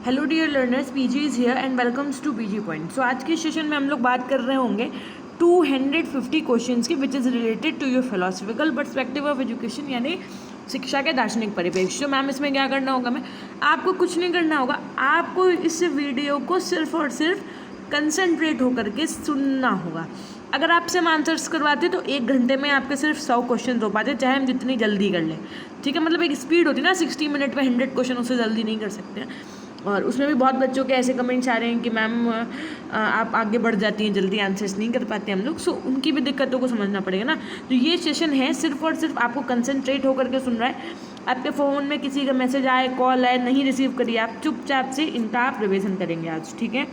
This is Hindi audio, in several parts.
Hello dear learners, PG is here and welcomes to PG point. So आज के सेशन में हम लोग बात कर रहे होंगे 250 क्वेश्चंस की which is related to your philosophical perspective of education, यानी शिक्षा के दार्शनिक परिप्रेक्ष्य। तो मैम इसमें क्या करना होगा, मैं आपको कुछ नहीं करना होगा, आपको इस वीडियो को सिर्फ और सिर्फ कंसंट्रेट होकर के सुनना होगा। अगर आपसे हम आंसर्स करवाते तो 1 घंटे में आपके सिर्फ 100 क्वेश्चन हो पाते, चाहे हम जितनी जल्दी कर लें। ठीक है, मतलब एक स्पीड होती है ना, 60 मिनट में 100 क्वेश्चन, उससे जल्दी नहीं कर सकते हैं। और उसमें भी बहुत बच्चों के ऐसे कमेंट्स आ रहे हैं कि मैम आप आगे बढ़ जाती हैं, जल्दी आंसर्स नहीं कर पाते हम लोग। सो उनकी भी दिक्कतों को समझना पड़ेगा ना। तो ये सेशन है सिर्फ और सिर्फ आपको कंसंट्रेट होकर के सुन रहा है। आपके फ़ोन में किसी का मैसेज आए, कॉल आए, नहीं रिसीव करिए, आप चुपचाप से इनका आप रिविजन करेंगे आज। ठीक है,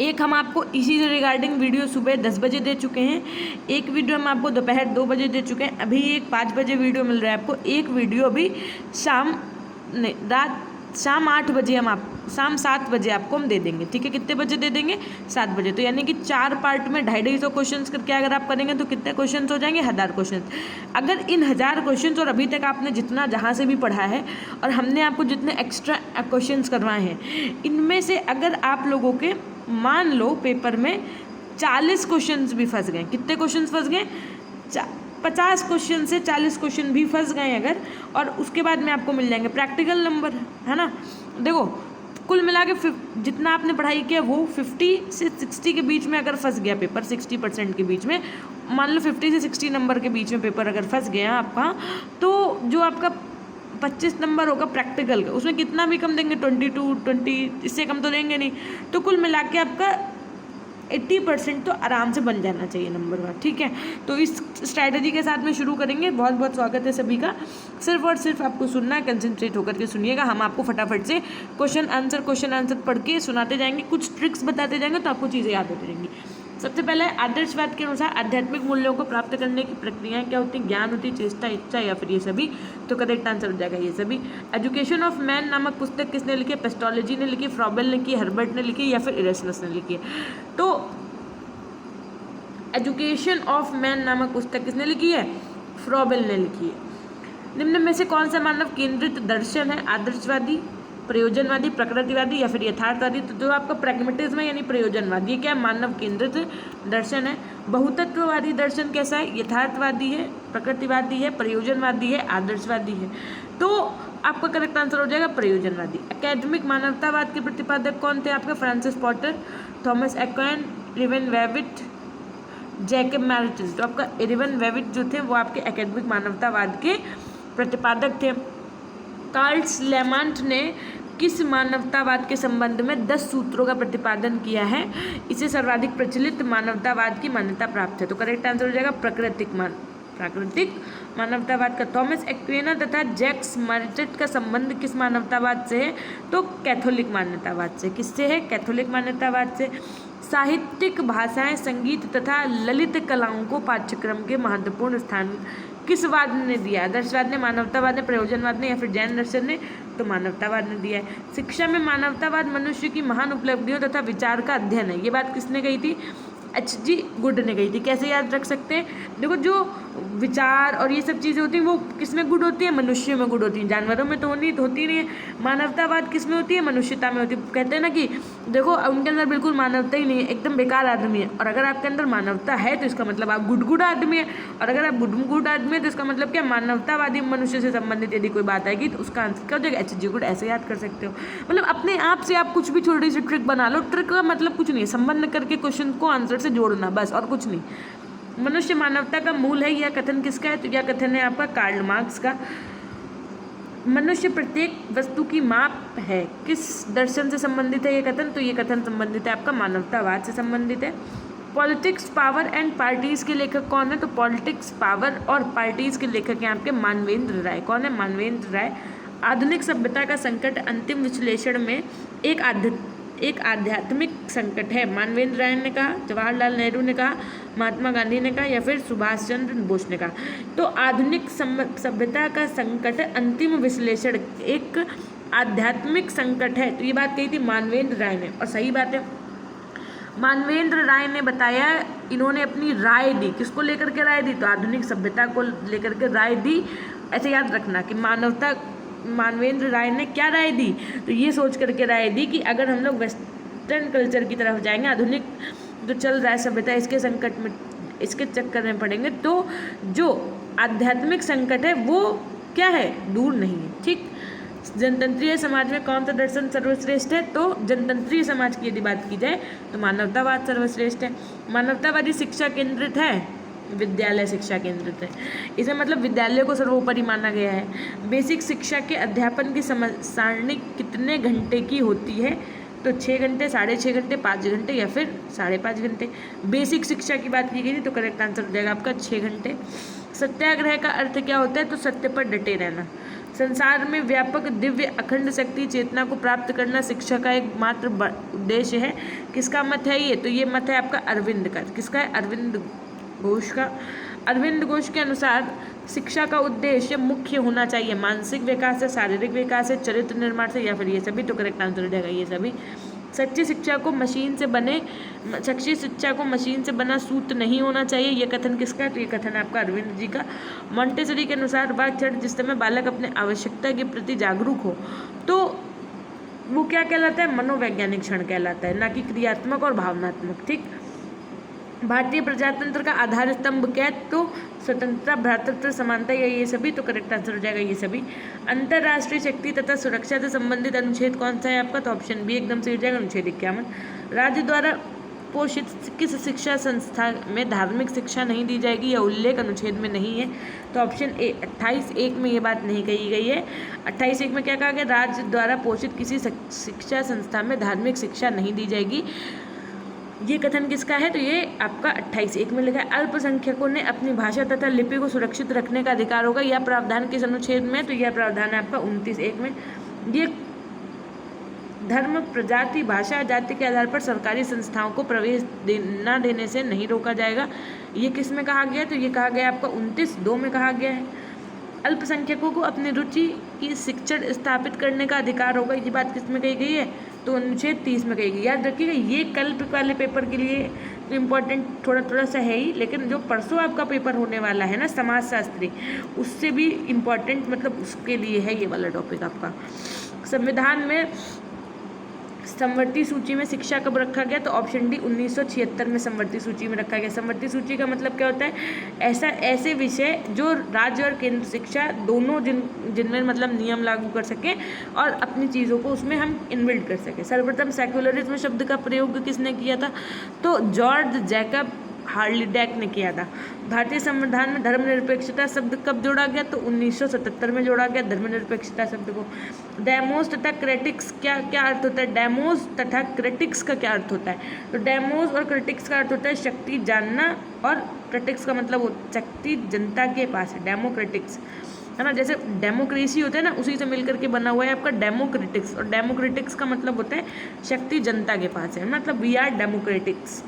एक हम आपको इसी से रिगार्डिंग वीडियो सुबह 10 बजे दे चुके हैं, एक वीडियो हम आपको दोपहर 2 बजे दे चुके हैं, अभी एक 5 बजे वीडियो मिल रहा है आपको, एक वीडियो अभी शाम 8 बजे शाम 7 बजे आपको हम दे देंगे। ठीक है, कितने बजे दे देंगे? 7 बजे। तो यानी कि 4 पार्ट में 250 क्वेश्चन करके अगर आप करेंगे तो कितने क्वेश्चन हो जाएंगे? 1000 क्वेश्चन। अगर इन 1000 क्वेश्चन और अभी तक आपने जितना जहाँ से भी पढ़ा है और हमने आपको जितने एक्स्ट्रा क्वेश्चन करवाए हैं, इनमें से अगर आप लोगों के मान लो पेपर में 40 क्वेश्चन भी फंस गए, कितने क्वेश्चन फंस गए? 50 क्वेश्चन से 40 क्वेश्चन भी फंस गए अगर, और उसके बाद में आपको मिल जाएंगे प्रैक्टिकल नंबर, है ना। देखो, कुल मिला के जितना आपने पढ़ाई किया वो 50 से 60 के बीच में अगर फंस गया पेपर, 60% के बीच में, मान लो 50 से 60 नंबर के बीच में पेपर अगर फंस गया आपका, तो जो आपका 25 नंबर होगा प्रैक्टिकल का, उसमें कितना भी कम देंगे, 20, इससे कम तो देंगे नहीं। तो कुल मिला के आपका 80% तो आराम से बन जाना चाहिए नंबर का। ठीक है, तो इस स्ट्रैटेजी के साथ में शुरू करेंगे। बहुत बहुत स्वागत है सभी का। सिर्फ और सिर्फ आपको सुनना है, कंसंट्रेट होकर के सुनिएगा। हम आपको फटाफट से क्वेश्चन आंसर पढ़ के सुनाते जाएंगे, कुछ ट्रिक्स बताते जाएंगे, तो आपको चीज़ें याद होती रहेंगी। सबसे पहले आदर्शवाद के अनुसार आध्यात्मिक मूल्यों को प्राप्त करने की प्रक्रियाएं क्या होती हैं? ज्ञान होती है, चेष्टा, इच्छा, या फिर ये सभी। तो करेक्ट आंसर हो जाएगा ये सभी। एजुकेशन ऑफ मैन नामक पुस्तक किसने लिखी है? पेस्टोलॉजी ने लिखी, फ्रॉबेल ने की, हर्बर्ट ने लिखी, या फिर इरेस्मस ने लिखी है? तो एजुकेशन ऑफ मैन नामक पुस्तक किसने लिखी है? फ्रॉबेल ने लिखी है। निम्न में से कौन सा मानव केंद्रित दर्शन है? आदर्शवादी, प्रयोजनवादी, प्रकृतिवादी, या फिर यथार्थवादी? तो जो आपका प्रैग्मेटिज्म है यानी प्रयोजनवादी, ये क्या है? मानव केंद्रित दर्शन है। बहुतत्ववादी दर्शन कैसा है? यथार्थवादी है, प्रकृतिवादी है, प्रयोजनवादी है, आदर्शवादी है। तो आपका करेक्ट आंसर हो जाएगा प्रयोजनवादी। एकेडमिक मानवतावाद के प्रतिपादक कौन थे आपके? Francis Potter, Thomas Aquinas, Irwin वेविट, जैकब मैरिटन। तो आपका इरविन वेविट जो थे वो आपके एकेडमिक मानवतावाद के प्रतिपादक थे। कार्ल लेमांट ने किस मानवतावाद के संबंध में 10 सूत्रों का प्रतिपादन किया है? इसे सर्वाधिक प्रचलित मानवतावाद की मान्यता प्राप्त है। तो करेक्ट आंसर हो जाएगा प्राकृतिक मानवतावाद का। थॉमस एक्विना तथा जैक्स मैरिटन का संबंध किस मानवतावाद से है? तो कैथोलिक मान्यतावाद से। किससे है? कैथोलिक मान्यतावाद से। साहित्यिक भाषाएं, संगीत तथा ललित कलाओं को पाठ्यक्रम के महत्वपूर्ण स्थान किस वाद ने दिया? आदर्शवाद ने, मानवतावाद ने, प्रयोजनवाद ने, या फिर जैन दर्शन ने? तो मानवतावाद ने दिया है। शिक्षा में मानवतावाद मनुष्य की महान उपलब्धियों तथा विचार का अध्ययन है, ये बात किसने कही थी? H.G. गुड ने कही थी। कैसे याद रख सकते हैं? देखो, जो विचार और ये सब चीज़ें होती हैं वो किसमें गुड होती है? मनुष्य में गुड होती हैं, जानवरों में तो होती नहीं है। मानवतावाद किसमें होती है? मनुष्यता में होती है। कहते हैं ना कि देखो उनके अंदर बिल्कुल मानवता ही नहीं है, एकदम बेकार आदमी है। और अगर आपके अंदर मानवता है तो इसका मतलब आप गुड आदमी है, और अगर आप गुड आदमी है तो इसका मतलब क्या? मानवतावादी मनुष्य से संबंधित यदि कोई बात आएगी तो उसका आंसर क्या हो जाएगा? H.G. गुड। ऐसे याद कर सकते हो। मतलब अपने आप से आप कुछ भी छोटी सी ट्रिक बना लो। ट्रिक का मतलब कुछ नहीं है, संबंध करके क्वेश्चन को आंसर से जोड़ना, बस, और कुछ नहीं। मनुष्य मानवता का मूल है, यह कथन किसका है? तो यह कथन है आपका कार्ल मार्क्स का। मनुष्य प्रत्येक वस्तु की माप है, किस दर्शन से संबंधित है ये कथन? तो ये कथन संबंधित है आपका मानवतावाद से संबंधित है। पॉलिटिक्स, पावर एंड पार्टीज के लेखक कौन है? तो पॉलिटिक्स, पावर और पार्टीज के लेखक हैं आपके मानवेंद्र राय। कौन है? मानवेंद्र राय। आधुनिक सभ्यता का संकट अंतिम विश्लेषण में एक आध्यात्मिक संकट है, मानवेंद्र राय ने कहा, जवाहरलाल नेहरू ने कहा, महात्मा गांधी ने कहा, या फिर सुभाष चंद्र बोस ने कहा? तो आधुनिक सभ्यता का संकट अंतिम विश्लेषण एक आध्यात्मिक संकट है, तो ये बात कही थी मानवेंद्र राय ने, और सही बात है। मानवेंद्र राय ने बताया, इन्होंने अपनी राय दी, किसको लेकर के राय दी? तो आधुनिक सभ्यता को लेकर के राय दी। ऐसे याद रखना कि मानवता मानवेंद्र राय ने क्या राय दी, तो ये सोच करके राय दी कि अगर हम लोग वेस्टर्न कल्चर की तरफ जाएंगे, आधुनिक जो चल रहा है सभ्यता, इसके संकट में, इसके चक्कर में पड़ेंगे, तो जो आध्यात्मिक संकट है वो क्या है, दूर नहीं है। ठीक, जनतंत्रीय समाज में कौन सा दर्शन सर्वश्रेष्ठ है, तो जनतंत्रीय समाज की यदि बात की जाए तो मानवतावाद सर्वश्रेष्ठ है। मानवतावादी शिक्षा केंद्रित है, विद्यालय शिक्षा केंद्रित है। इसमें मतलब विद्यालय को सर्वोपरि माना गया है। बेसिक शिक्षा के अध्यापन की सारणी कितने घंटे की होती है, तो 6 घंटे, 6.5 घंटे, 5 घंटे या फिर 5.5 घंटे। बेसिक शिक्षा की बात की गई थी तो करेक्ट आंसर हो जाएगा आपका 6 घंटे। सत्याग्रह का अर्थ क्या होता है, तो सत्य पर डटे रहना। संसार में व्यापक दिव्य अखंड शक्ति चेतना को प्राप्त करना शिक्षा का एकमात्र उद्देश्य है। किसका मत है ये, तो ये मत है आपका अरविंद का। किसका है, अरविंद घोष का। अरविंद घोष के अनुसार शिक्षा का उद्देश्य मुख्य होना चाहिए मानसिक विकास से, शारीरिक विकास से, चरित्र निर्माण से, या फिर ये सभी, तो करेक्ट आंसर हो जाएगा ये सभी। सच्ची शिक्षा को मशीन से बना सूत्र नहीं होना चाहिए, ये कथन किसका, तो ये कथन आपका अरविंद जी का। मॉन्टेसरी के अनुसार वह क्षण जिस समय बालक अपने आवश्यकता के प्रति जागरूक हो, तो वो क्या कहलाता है, मनोवैज्ञानिक क्षण कहलाता है, ना कि क्रियात्मक और भावनात्मक। ठीक, भारतीय प्रजातंत्र का आधार स्तंभ क्या है, तो स्वतंत्रता, भ्रातृत्व, समानता, या ये सभी, तो करेक्ट आंसर हो जाएगा ये सभी। अंतर्राष्ट्रीय शक्ति तथा सुरक्षा से संबंधित अनुच्छेद कौन सा है आपका, तो ऑप्शन बी एकदम सही हो जाएगा, अनुच्छेद 51। राज्य द्वारा पोषित किस शिक्षा संस्था में धार्मिक शिक्षा नहीं दी जाएगी, यह उल्लेख अनुच्छेद में नहीं है, तो ऑप्शन ए 28(1) में ये बात नहीं कही गई है। 28(1) में क्या कहा गया, राज्य द्वारा पोषित किसी शिक्षा संस्था में धार्मिक शिक्षा नहीं दी जाएगी, ये कथन किसका है, तो ये आपका 28(1) में लिखा है। अल्पसंख्यकों ने अपनी भाषा तथा लिपि को सुरक्षित रखने का अधिकार होगा, यह प्रावधान किस अनुच्छेद में, तो यह प्रावधान है आपका 29(1) में। ये धर्म, प्रजाति, भाषा, जाति के आधार पर सरकारी संस्थाओं को प्रवेश न देने से नहीं रोका जाएगा, ये किस में कहा गया, तो ये कहा गया आपका 29(2) में कहा गया है। अल्पसंख्यकों को अपनी रुचि की शिक्षण स्थापित करने का अधिकार होगा, ये बात किस में कही गई है, तो अनुच्छेद 30 में कही गई। याद रखिएगा ये कल वाले पेपर के लिए तो इम्पोर्टेंट थोड़ा सा है ही, लेकिन जो परसों आपका पेपर होने वाला है ना समाजशास्त्री, उससे भी इम्पोर्टेंट, मतलब उसके लिए है ये वाला टॉपिक आपका। संविधान में समवर्ती सूची में शिक्षा कब रखा गया, तो ऑप्शन डी 1976 में समवर्ती सूची में रखा गया। समवर्ती सूची का मतलब क्या होता है, ऐसे विषय जो राज्य और केंद्र शिक्षा दोनों जिनमें मतलब नियम लागू कर सकें और अपनी चीज़ों को उसमें हम इनबिल्ड कर सकें। सर्वप्रथम सेक्युलरिज्म शब्द का प्रयोग किसने किया था, तो जॉर्ज जैकब हार्लीडेक ने किया था। भारतीय संविधान में धर्मनिरपेक्षता शब्द कब जोड़ा गया, तो 1977 में जोड़ा गया धर्मनिरपेक्षता शब्द को। डेमोस तथा क्रिटिक्स क्या अर्थ होता है, डेमोस तथा क्रिटिक्स का क्या अर्थ होता है, तो डेमोस और क्रिटिक्स का अर्थ होता है शक्ति जानना, और क्रिटिक्स का मतलब शक्ति जनता के पास है, डेमोक्रेटिक्स है ना। जैसे डेमोक्रेसी होता है ना, उसी से मिलकर के बना हुआ है आपका डेमोक्रेटिक्स, और डेमोक्रेटिक्स का मतलब होता है शक्ति जनता के पास है, मतलब वी आर डेमोक्रेटिक्स।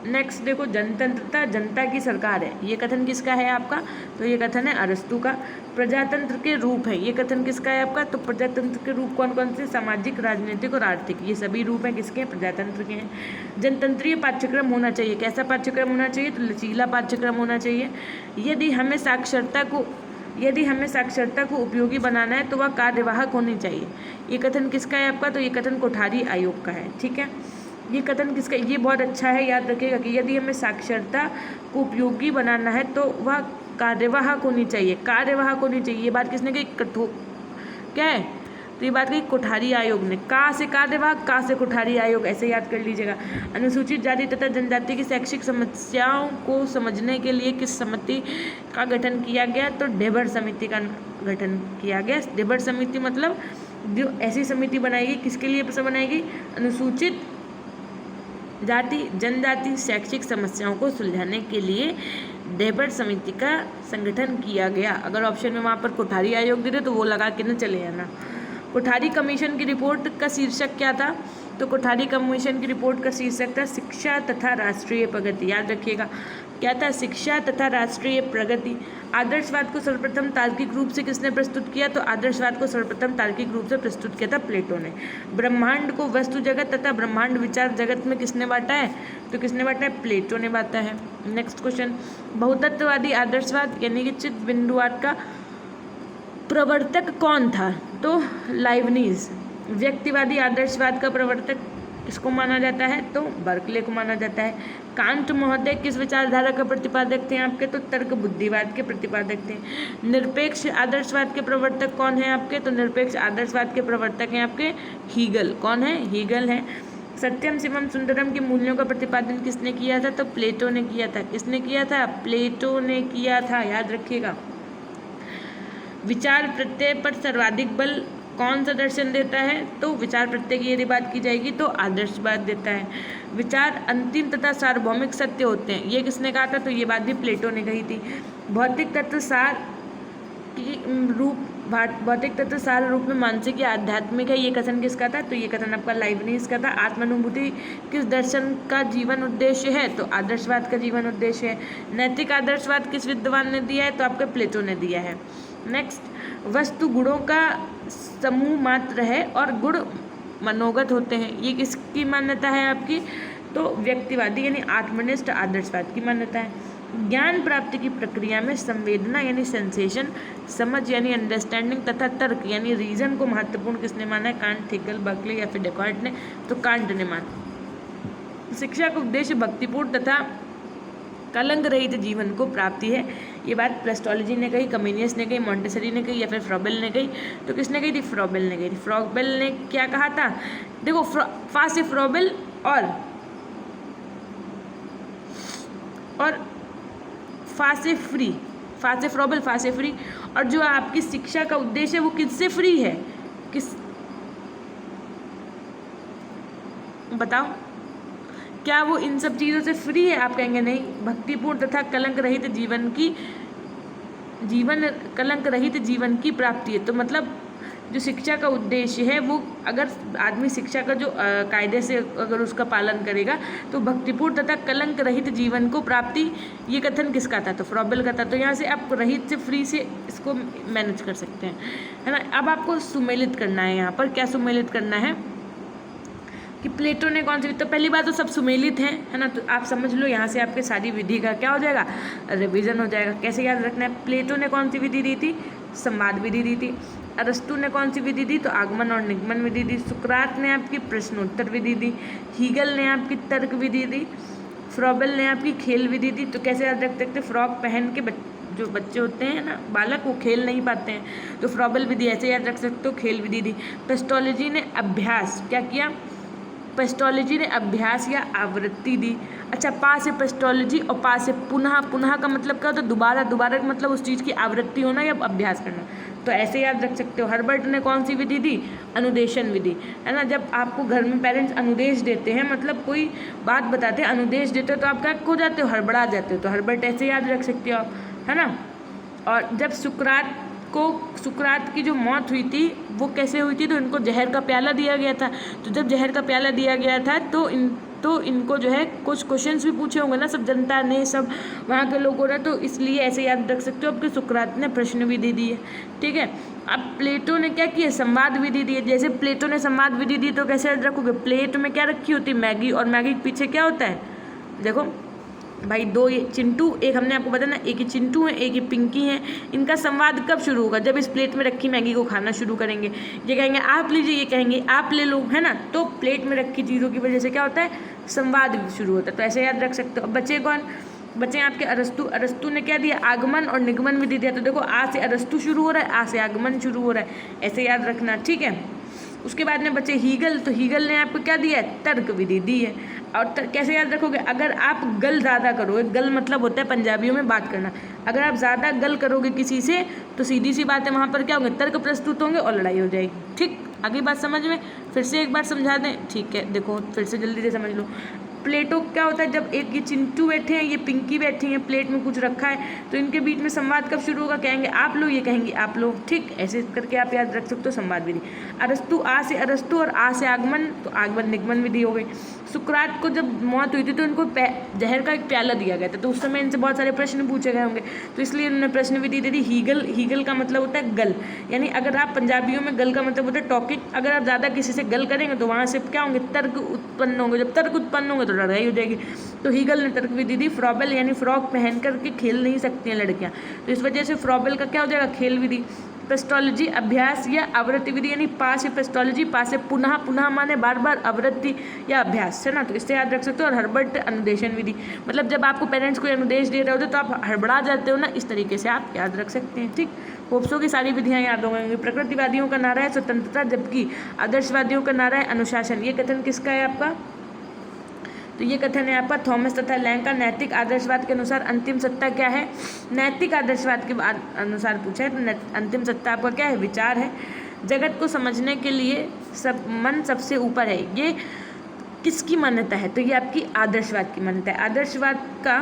नेक्स्ट देखो, जनतंत्रता जनता की सरकार है, ये कथन किसका है आपका, तो ये कथन है अरस्तू का। प्रजातंत्र के रूप है, ये कथन किसका है आपका, तो प्रजातंत्र के रूप कौन कौन से, सामाजिक, राजनीतिक और आर्थिक, ये सभी रूप हैं किसके हैं, प्रजातंत्र के हैं। जनतंत्रीय पाठ्यक्रम होना चाहिए, कैसा पाठ्यक्रम होना चाहिए, तो लचीला पाठ्यक्रम होना चाहिए। यदि हमें साक्षरता को उपयोगी बनाना है तो वह कार्यवाहक होनी चाहिए, ये कथन किसका है आपका, तो ये कथन कोठारी आयोग का है। ठीक है, ये कथन किसका, ये बहुत अच्छा है, याद रखिएगा कि यदि हमें साक्षरता को उपयोगी बनाना है तो वह कार्यवाहक होनी चाहिए, ये बात किसने कही, क्या है, तो ये बात कही कोठारी आयोग ने। का से कार्यवाहक, का से कोठारी आयोग, ऐसे याद कर लीजिएगा। अनुसूचित जाति तथा जनजाति की शैक्षिक समस्याओं को समझने के लिए किस समिति का गठन किया गया, तो डेबर समिति का गठन किया गया। डेबर समिति मतलब जो ऐसी समिति बनाएगी, किसके लिए बनाएगी, अनुसूचित जाति जनजाति शैक्षिक समस्याओं को सुलझाने के लिए डेबर समिति का संगठन किया गया। अगर ऑप्शन में वहाँ पर कोठारी आयोग दे रहे तो वो लगा के न चले जाना। कोठारी कमीशन की रिपोर्ट का शीर्षक क्या था, तो कोठारी कमीशन की रिपोर्ट का शीर्षक था शिक्षा तथा राष्ट्रीय प्रगति। याद रखिएगा क्या था, शिक्षा तथा राष्ट्रीय प्रगति। आदर्शवाद को सर्वप्रथम तार्किक रूप से किसने प्रस्तुत किया, तो आदर्शवाद को सर्वप्रथम तार्किक रूप से प्रस्तुत किया था प्लेटो ने। ब्रह्मांड को वस्तु जगत तथा ब्रह्मांड विचार जगत में किसने बांटा है, तो किसने बांटा है, प्लेटो ने बांटा है। नेक्स्ट क्वेश्चन, बहुतत्ववादी आदर्शवाद यानी कि चित्त बिंदुवाद का प्रवर्तक कौन था? तो लाइबनिज। व्यक्तिवादी आदर्शवाद का प्रवर्तक किसको माना जाता है? तो बर्कले को माना जाता है। कांट महोदय किस विचारधारा का प्रतिपादक थे आपके? तो तर्क बुद्धिवाद के प्रतिपादक थे। निरपेक्ष आदर्शवाद के प्रवर्तक कौन है आपके? तो निरपेक्ष आदर्शवाद के प्रवर्तक हैं आपके हीगल। कौन है? हीगल है। सत्यम शिवम सुंदरम के मूल्यों का प्रतिपादन किसने किया था? तो प्लेटो ने किया था। किसने किया था? प्लेटो ने किया था, याद रखिएगा। विचार प्रत्यय पर सर्वाधिक बल कौन सा दर्शन देता है? तो विचार प्रत्यय की यदि बात की जाएगी तो आदर्शवाद देता है। विचार अंतिम तथा सार्वभौमिक सत्य होते हैं, ये किसने कहा था? तो ये बात भी प्लेटो ने कही थी। भौतिक तत्व सार रूप में मानसिक या आध्यात्मिक है, ये कथन किसका था? तो ये कथन आपका लाइबनिज का था। आत्मानुभूति किस दर्शन का जीवन उद्देश्य है? तो आदर्शवाद का जीवन उद्देश्य है। नैतिक आदर्शवाद किस विद्वान ने दिया है? तो आपका प्लेटो ने दिया है। नेक्स्ट, वस्तु गुणों का समूह मात्र है और गुण मनोगत होते हैं, ये किसकी मान्यता है आपकी? तो व्यक्तिवादी यानी आत्मनिष्ठ आदर्शवाद की मान्यता है। ज्ञान प्राप्ति की प्रक्रिया में संवेदना यानी सेंसेशन, समझ यानी अंडरस्टैंडिंग तथा तर्क यानी रीजन को महत्वपूर्ण किसने माना है? कांट, थिगल, बर्कले या फिर डेकार्ट ने? तो कांट ने माना। शिक्षा का उद्देश्य भक्तिपूर्ण तथा कलंक रहित जीवन को प्राप्ति है, ये बात प्रेस्टोलॉजी ने कही, कम्युनियस ने कही, मॉन्टेसरी ने कही या फिर फ्रॉबेल ने कही? तो किसने कही थी? फ्रॉबेल ने कही थी। फ्रॉबेल ने क्या कहा था? देखो, फासे फ्रॉबेल और फासे फ्री, फासे फ्रॉबेल, फासे फ्री। और जो आपकी शिक्षा का उद्देश्य है वो किससे फ्री है? किस, बताओ, क्या वो इन सब चीज़ों से फ्री है? आप कहेंगे नहीं। भक्तिपूर्ण तथा कलंक रहित कलंक रहित जीवन की प्राप्ति है। तो मतलब जो शिक्षा का उद्देश्य है वो, अगर आदमी शिक्षा का जो कायदे से अगर उसका पालन करेगा तो भक्तिपूर्ण तथा कलंक रहित जीवन को प्राप्ति, ये कथन किसका था? तो फ्रॉबेल का था। तो यहाँ से आप रहित से फ्री से इसको मैनेज कर सकते हैं, है ना। अब आपको सुमेलित करना है। यहाँ पर क्या सुमेलित करना है कि प्लेटो ने कौन सी, तो पहली बात तो सब सुमेलित हैं, है ना। तो आप समझ लो, यहाँ से आपके सारी विधि का क्या हो जाएगा? रिवीजन हो जाएगा। कैसे याद रखना है? प्लेटो ने कौन सी विधि दी थी? संवाद विधि दी थी। अरस्तु ने कौन सी विधि दी? तो आगमन और निगमन विधि दी। सुकरात ने आपकी प्रश्नोत्तर विधि दी। हीगल ने आपकी तर्क विधि दी। फ्रॉबेल ने आपकी खेल विधि दी। तो कैसे याद रख सकते? फ्रॉक पहन के जो बच्चे होते हैं ना, बालक, वो खेल नहीं पाते हैं, तो फ्रॉबेल विधि ऐसे याद रख सकते हो, खेल विधि दी। पेस्टोलॉजी ने अभ्यास क्या किया? पेस्टोलॉजी ने अभ्यास या आवृत्ति दी। अच्छा, पा से पेस्टोलॉजी और पा से पुनः, पुनः का मतलब क्या होता है? दोबारा, दोबारा का मतलब उस चीज़ की आवृत्ति होना या अभ्यास करना, तो ऐसे याद रख सकते हो। हर्बर्ट ने कौन सी विधि दी? अनुदेशन विधि, है ना। जब आपको घर में पेरेंट्स अनुदेश देते हैं, मतलब कोई बात बताते हैं, अनुदेश देते हो, तो आप क्या खो जाते हो? हड़बड़ा जाते हो। तो हर्बर्ट ऐसे याद रख सकते हो आप, है ना। और जब सुकरात की जो मौत हुई थी वो कैसे हुई थी? तो इनको जहर का प्याला दिया गया था। तो जब जहर का प्याला दिया गया था तो इनको जो है कुछ क्वेश्चंस भी पूछे होंगे ना, सब जनता ने, सब वहाँ के लोगों ने, तो इसलिए ऐसे याद रख सकते हो आपके सुकरात ने प्रश्न विधि दी है, ठीक है। अब प्लेटो ने क्या किया? संवाद विधि दी है। जैसे प्लेटो ने संवाद विधि दी तो कैसे याद रखोगे? प्लेट में क्या रखी होती है? मैगी, और मैगी के पीछे क्या होता है? देखो भाई, दो ये चिंटू, एक हमने आपको बताया ना, एक ही चिंटू है, एक ही पिंकी है। इनका संवाद कब शुरू होगा? जब इस प्लेट में रखी मैगी को खाना शुरू करेंगे। ये कहेंगे आप लीजिए, ये कहेंगे आप ले लो, है ना। तो प्लेट में रखी चीज़ों की वजह से क्या होता है? संवाद शुरू होता है। तो ऐसे याद रख सकते हो। अब बचे कौन? बचे आपके अरस्तु। अरस्तु ने क्या दिया? आगमन और निगमन विधि दिया। तो देखो, आ से अरस्तु शुरू हो रहा है, आ से आगमन शुरू हो रहा है, ऐसे याद रखना, ठीक है। उसके बाद में बचे हीगल। तो हीगल ने आपको क्या दिया है? तर्क विधि दी है। और कैसे याद रखोगे? अगर आप गल ज़्यादा करोगे, गल मतलब होता है पंजाबियों में बात करना, अगर आप ज़्यादा गल करोगे किसी से तो सीधी सी बात है, वहाँ पर क्या होंगे? तर्क प्रस्तुत होंगे और लड़ाई हो जाएगी, ठीक। आगे बात समझ में? फिर से एक बार समझा दें, ठीक है। देखो फिर से जल्दी से समझ लो। प्लेटो क्या होता है? जब एक ये चिंटू बैठे हैं, ये पिंकी बैठी हैं, प्लेट में कुछ रखा है, तो इनके बीच में संवाद कब शुरू होगा? कहेंगे आप लो, ये कहेंगे आप लो, ठीक। ऐसे करके आप याद रख सकते हो संवाद विधि। अरस्तु, आ से अरस्तु और आ से आगमन, तो आगमन निगमन विधि हो गई। सुकरात को जब मौत हुई थी तो इनको जहर का एक प्याला दिया गया था, तो उस समय इनसे बहुत सारे प्रश्न पूछे गए होंगे, तो इसलिए उन्होंने प्रश्न विधि दे दी। हीगल का मतलब होता है गल, यानी अगर आप पंजाबियों में गल का मतलब होता है टॉकिंग, अगर आप ज़्यादा किसी से गल करेंगे तो वहाँ से क्या होंगे? तर्क उत्पन्न होंगे। जब तर्क उत्पन्न होंगे तो लड़ाई हो जाएगी। तो हीगल ने तर्क विधि दी। फ्रॉबेल यानी फ्रॉक पहन करके खेल नहीं सकती हैं लड़कियाँ, तो इस वजह से फ्रॉबेल का क्या हो जाएगा? खेल विधि। पेस्टोलॉजी अभ्यास या आवृत्ति विधि, यानी पा से पेस्टोलॉजी, पा से पुनः, पुनः माने बार बार, आवृत्ति या अभ्यास, है ना, तो इससे याद रख सकते हो। और हर्बर्ट अनुदेशन विधि, मतलब जब आपको पेरेंट्स कोई अनुदेश दे रहे होते तो आप हड़बड़ा जाते हो ना, इस तरीके से आप याद रख सकते हैं। ठीक, होप्सो की सारी विधियाँ याद हो गई। प्रकृतिवादियों का नारा है स्वतंत्रता, जबकि आदर्शवादियों का नारा है अनुशासन। ये कथन किसका है आपका? तो ये कथन है आपका थॉमस तथा लैंग का। नैतिक आदर्शवाद के अनुसार अंतिम सत्ता क्या है? नैतिक आदर्शवाद के अनुसार पूछा है तो अंतिम सत्ता आपका क्या है? विचार है। जगत को समझने के लिए मन सबसे ऊपर है, ये किसकी मान्यता है? तो ये आपकी आदर्शवाद की मान्यता है। आदर्शवाद का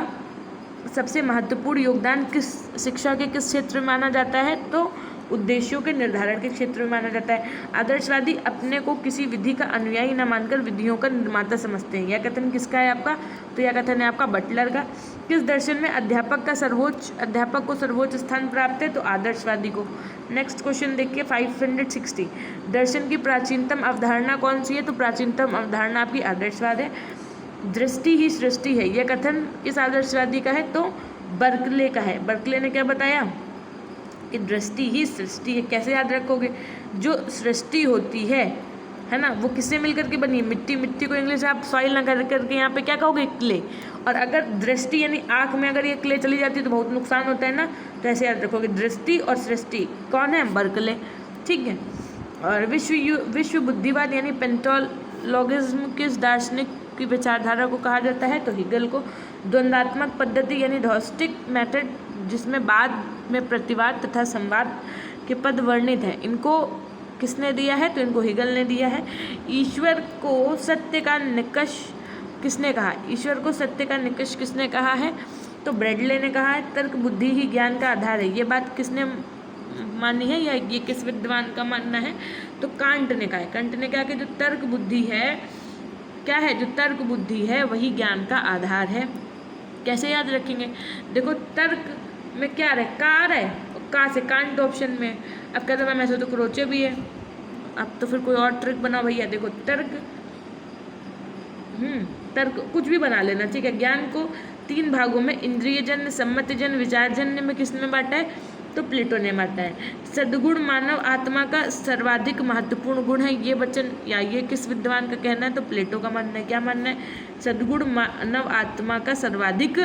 सबसे महत्वपूर्ण योगदान किस शिक्षा के किस क्षेत्र में माना जाता है? तो उद्देश्यों के निर्धारण के क्षेत्र में माना जाता है। आदर्शवादी अपने को किसी विधि का अनुयायी न मानकर विधियों का निर्माता समझते हैं। यह कथन किसका है आपका? तो यह कथन है आपका बटलर का। किस दर्शन में अध्यापक को सर्वोच्च स्थान प्राप्त है? तो आदर्शवादी को। नेक्स्ट क्वेश्चन देखिए 560। दर्शन की प्राचीनतम अवधारणा कौन सी है? तो प्राचीनतम अवधारणा आपकी आदर्शवाद है। दृष्टि ही सृष्टि है, यह कथन किस आदर्शवादी का है? तो बर्कले का है। बर्कले ने क्या बताया कि दृष्टि ही सृष्टि है। कैसे याद रखोगे? जो सृष्टि होती है ना, वो किससे मिलकर के बनी है? मिट्टी। मिट्टी को इंग्लिश में आप सॉइल ना कर करके यहाँ पे क्या कहोगे? क्ले। और अगर दृष्टि यानी आँख में अगर ये क्ले चली जाती है तो बहुत नुकसान होता है ना, तो ऐसे याद रखोगे दृष्टि और सृष्टि कौन है? बर्कले। ठीक है। और विश्व बुद्धिवाद यानी पेंटोलॉगिज्म किस दार्शनिक की विचारधारा को कहा जाता है? तो हिगल को। द्वंद्वात्मक पद्धति यानी ढॉस्टिक मेथड, जिसमें बाद में प्रतिवाद तथा संवाद के पद वर्णित हैं, इनको किसने दिया है? तो इनको हिगल ने दिया है। ईश्वर को सत्य का निकष किसने कहा? ईश्वर को सत्य का निकष किसने कहा है? तो ब्रैडले ने कहा है। तर्क बुद्धि ही ज्ञान का आधार है, ये बात किसने मानी है या ये किस विद्वान का मानना है? तो कांट ने कहा है। कांट ने कहा कि जो तर्क बुद्धि है क्या है? जो तर्क बुद्धि है वही ज्ञान का आधार है। कैसे याद रखेंगे? देखो तर्क में क्या रहे? कार है, का से कांट ऑप्शन में। अब कहते हैं ऐसे तो क्रोचे भी है, अब तो फिर कोई और ट्रिक बना भैया। देखो तर्क तर्क कुछ भी बना लेना, ठीक है। ज्ञान को 3 भागों में इंद्रियजन्य, सम्मतिजन्य, विचारजन्य में किसने बांटा है? तो प्लेटो ने बांटा है। सद्गुण मानव आत्मा का सर्वाधिक महत्वपूर्ण गुण है, ये वचन या ये किस विद्वान का कहना है? तो प्लेटो का मानना है। क्या मानना है? सद्गुण मानव आत्मा का सर्वाधिक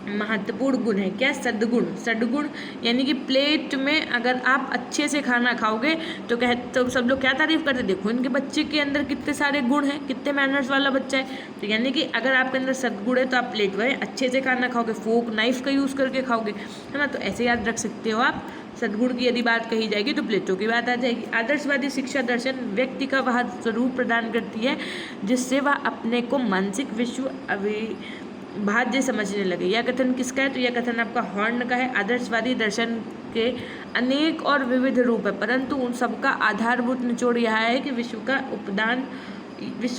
महत्वपूर्ण गुण है। क्या? सद्गुण। सद्गुण यानी कि प्लेट में अगर आप अच्छे से खाना खाओगे तो सब लोग क्या तारीफ करते? देखो इनके बच्चे के अंदर कितने सारे गुण हैं, कितने मैनर्स वाला बच्चा है। तो यानी कि अगर आपके अंदर सद्गुण है तो आप प्लेट में अच्छे से खाना खाओगे, फोक नाइफ का यूज़ करके खाओगे, है ना। तो ऐसे याद रख सकते हो आप। सद्गुण की यदि बात कही जाएगी तो प्लेटो की बात आ जाएगी। आदर्शवादी शिक्षा दर्शन व्यक्ति का वह स्वरूप प्रदान करती है जिससे वह अपने को मानसिक विश्व भाज्य समझने लगे। यह कथन किसका है? तो यह कथन आपका हॉर्न का है। आदर्शवादी दर्शन के अनेक और विविध रूप है, परंतु उन सबका आधारभूत निचोड़ यह है कि विश्व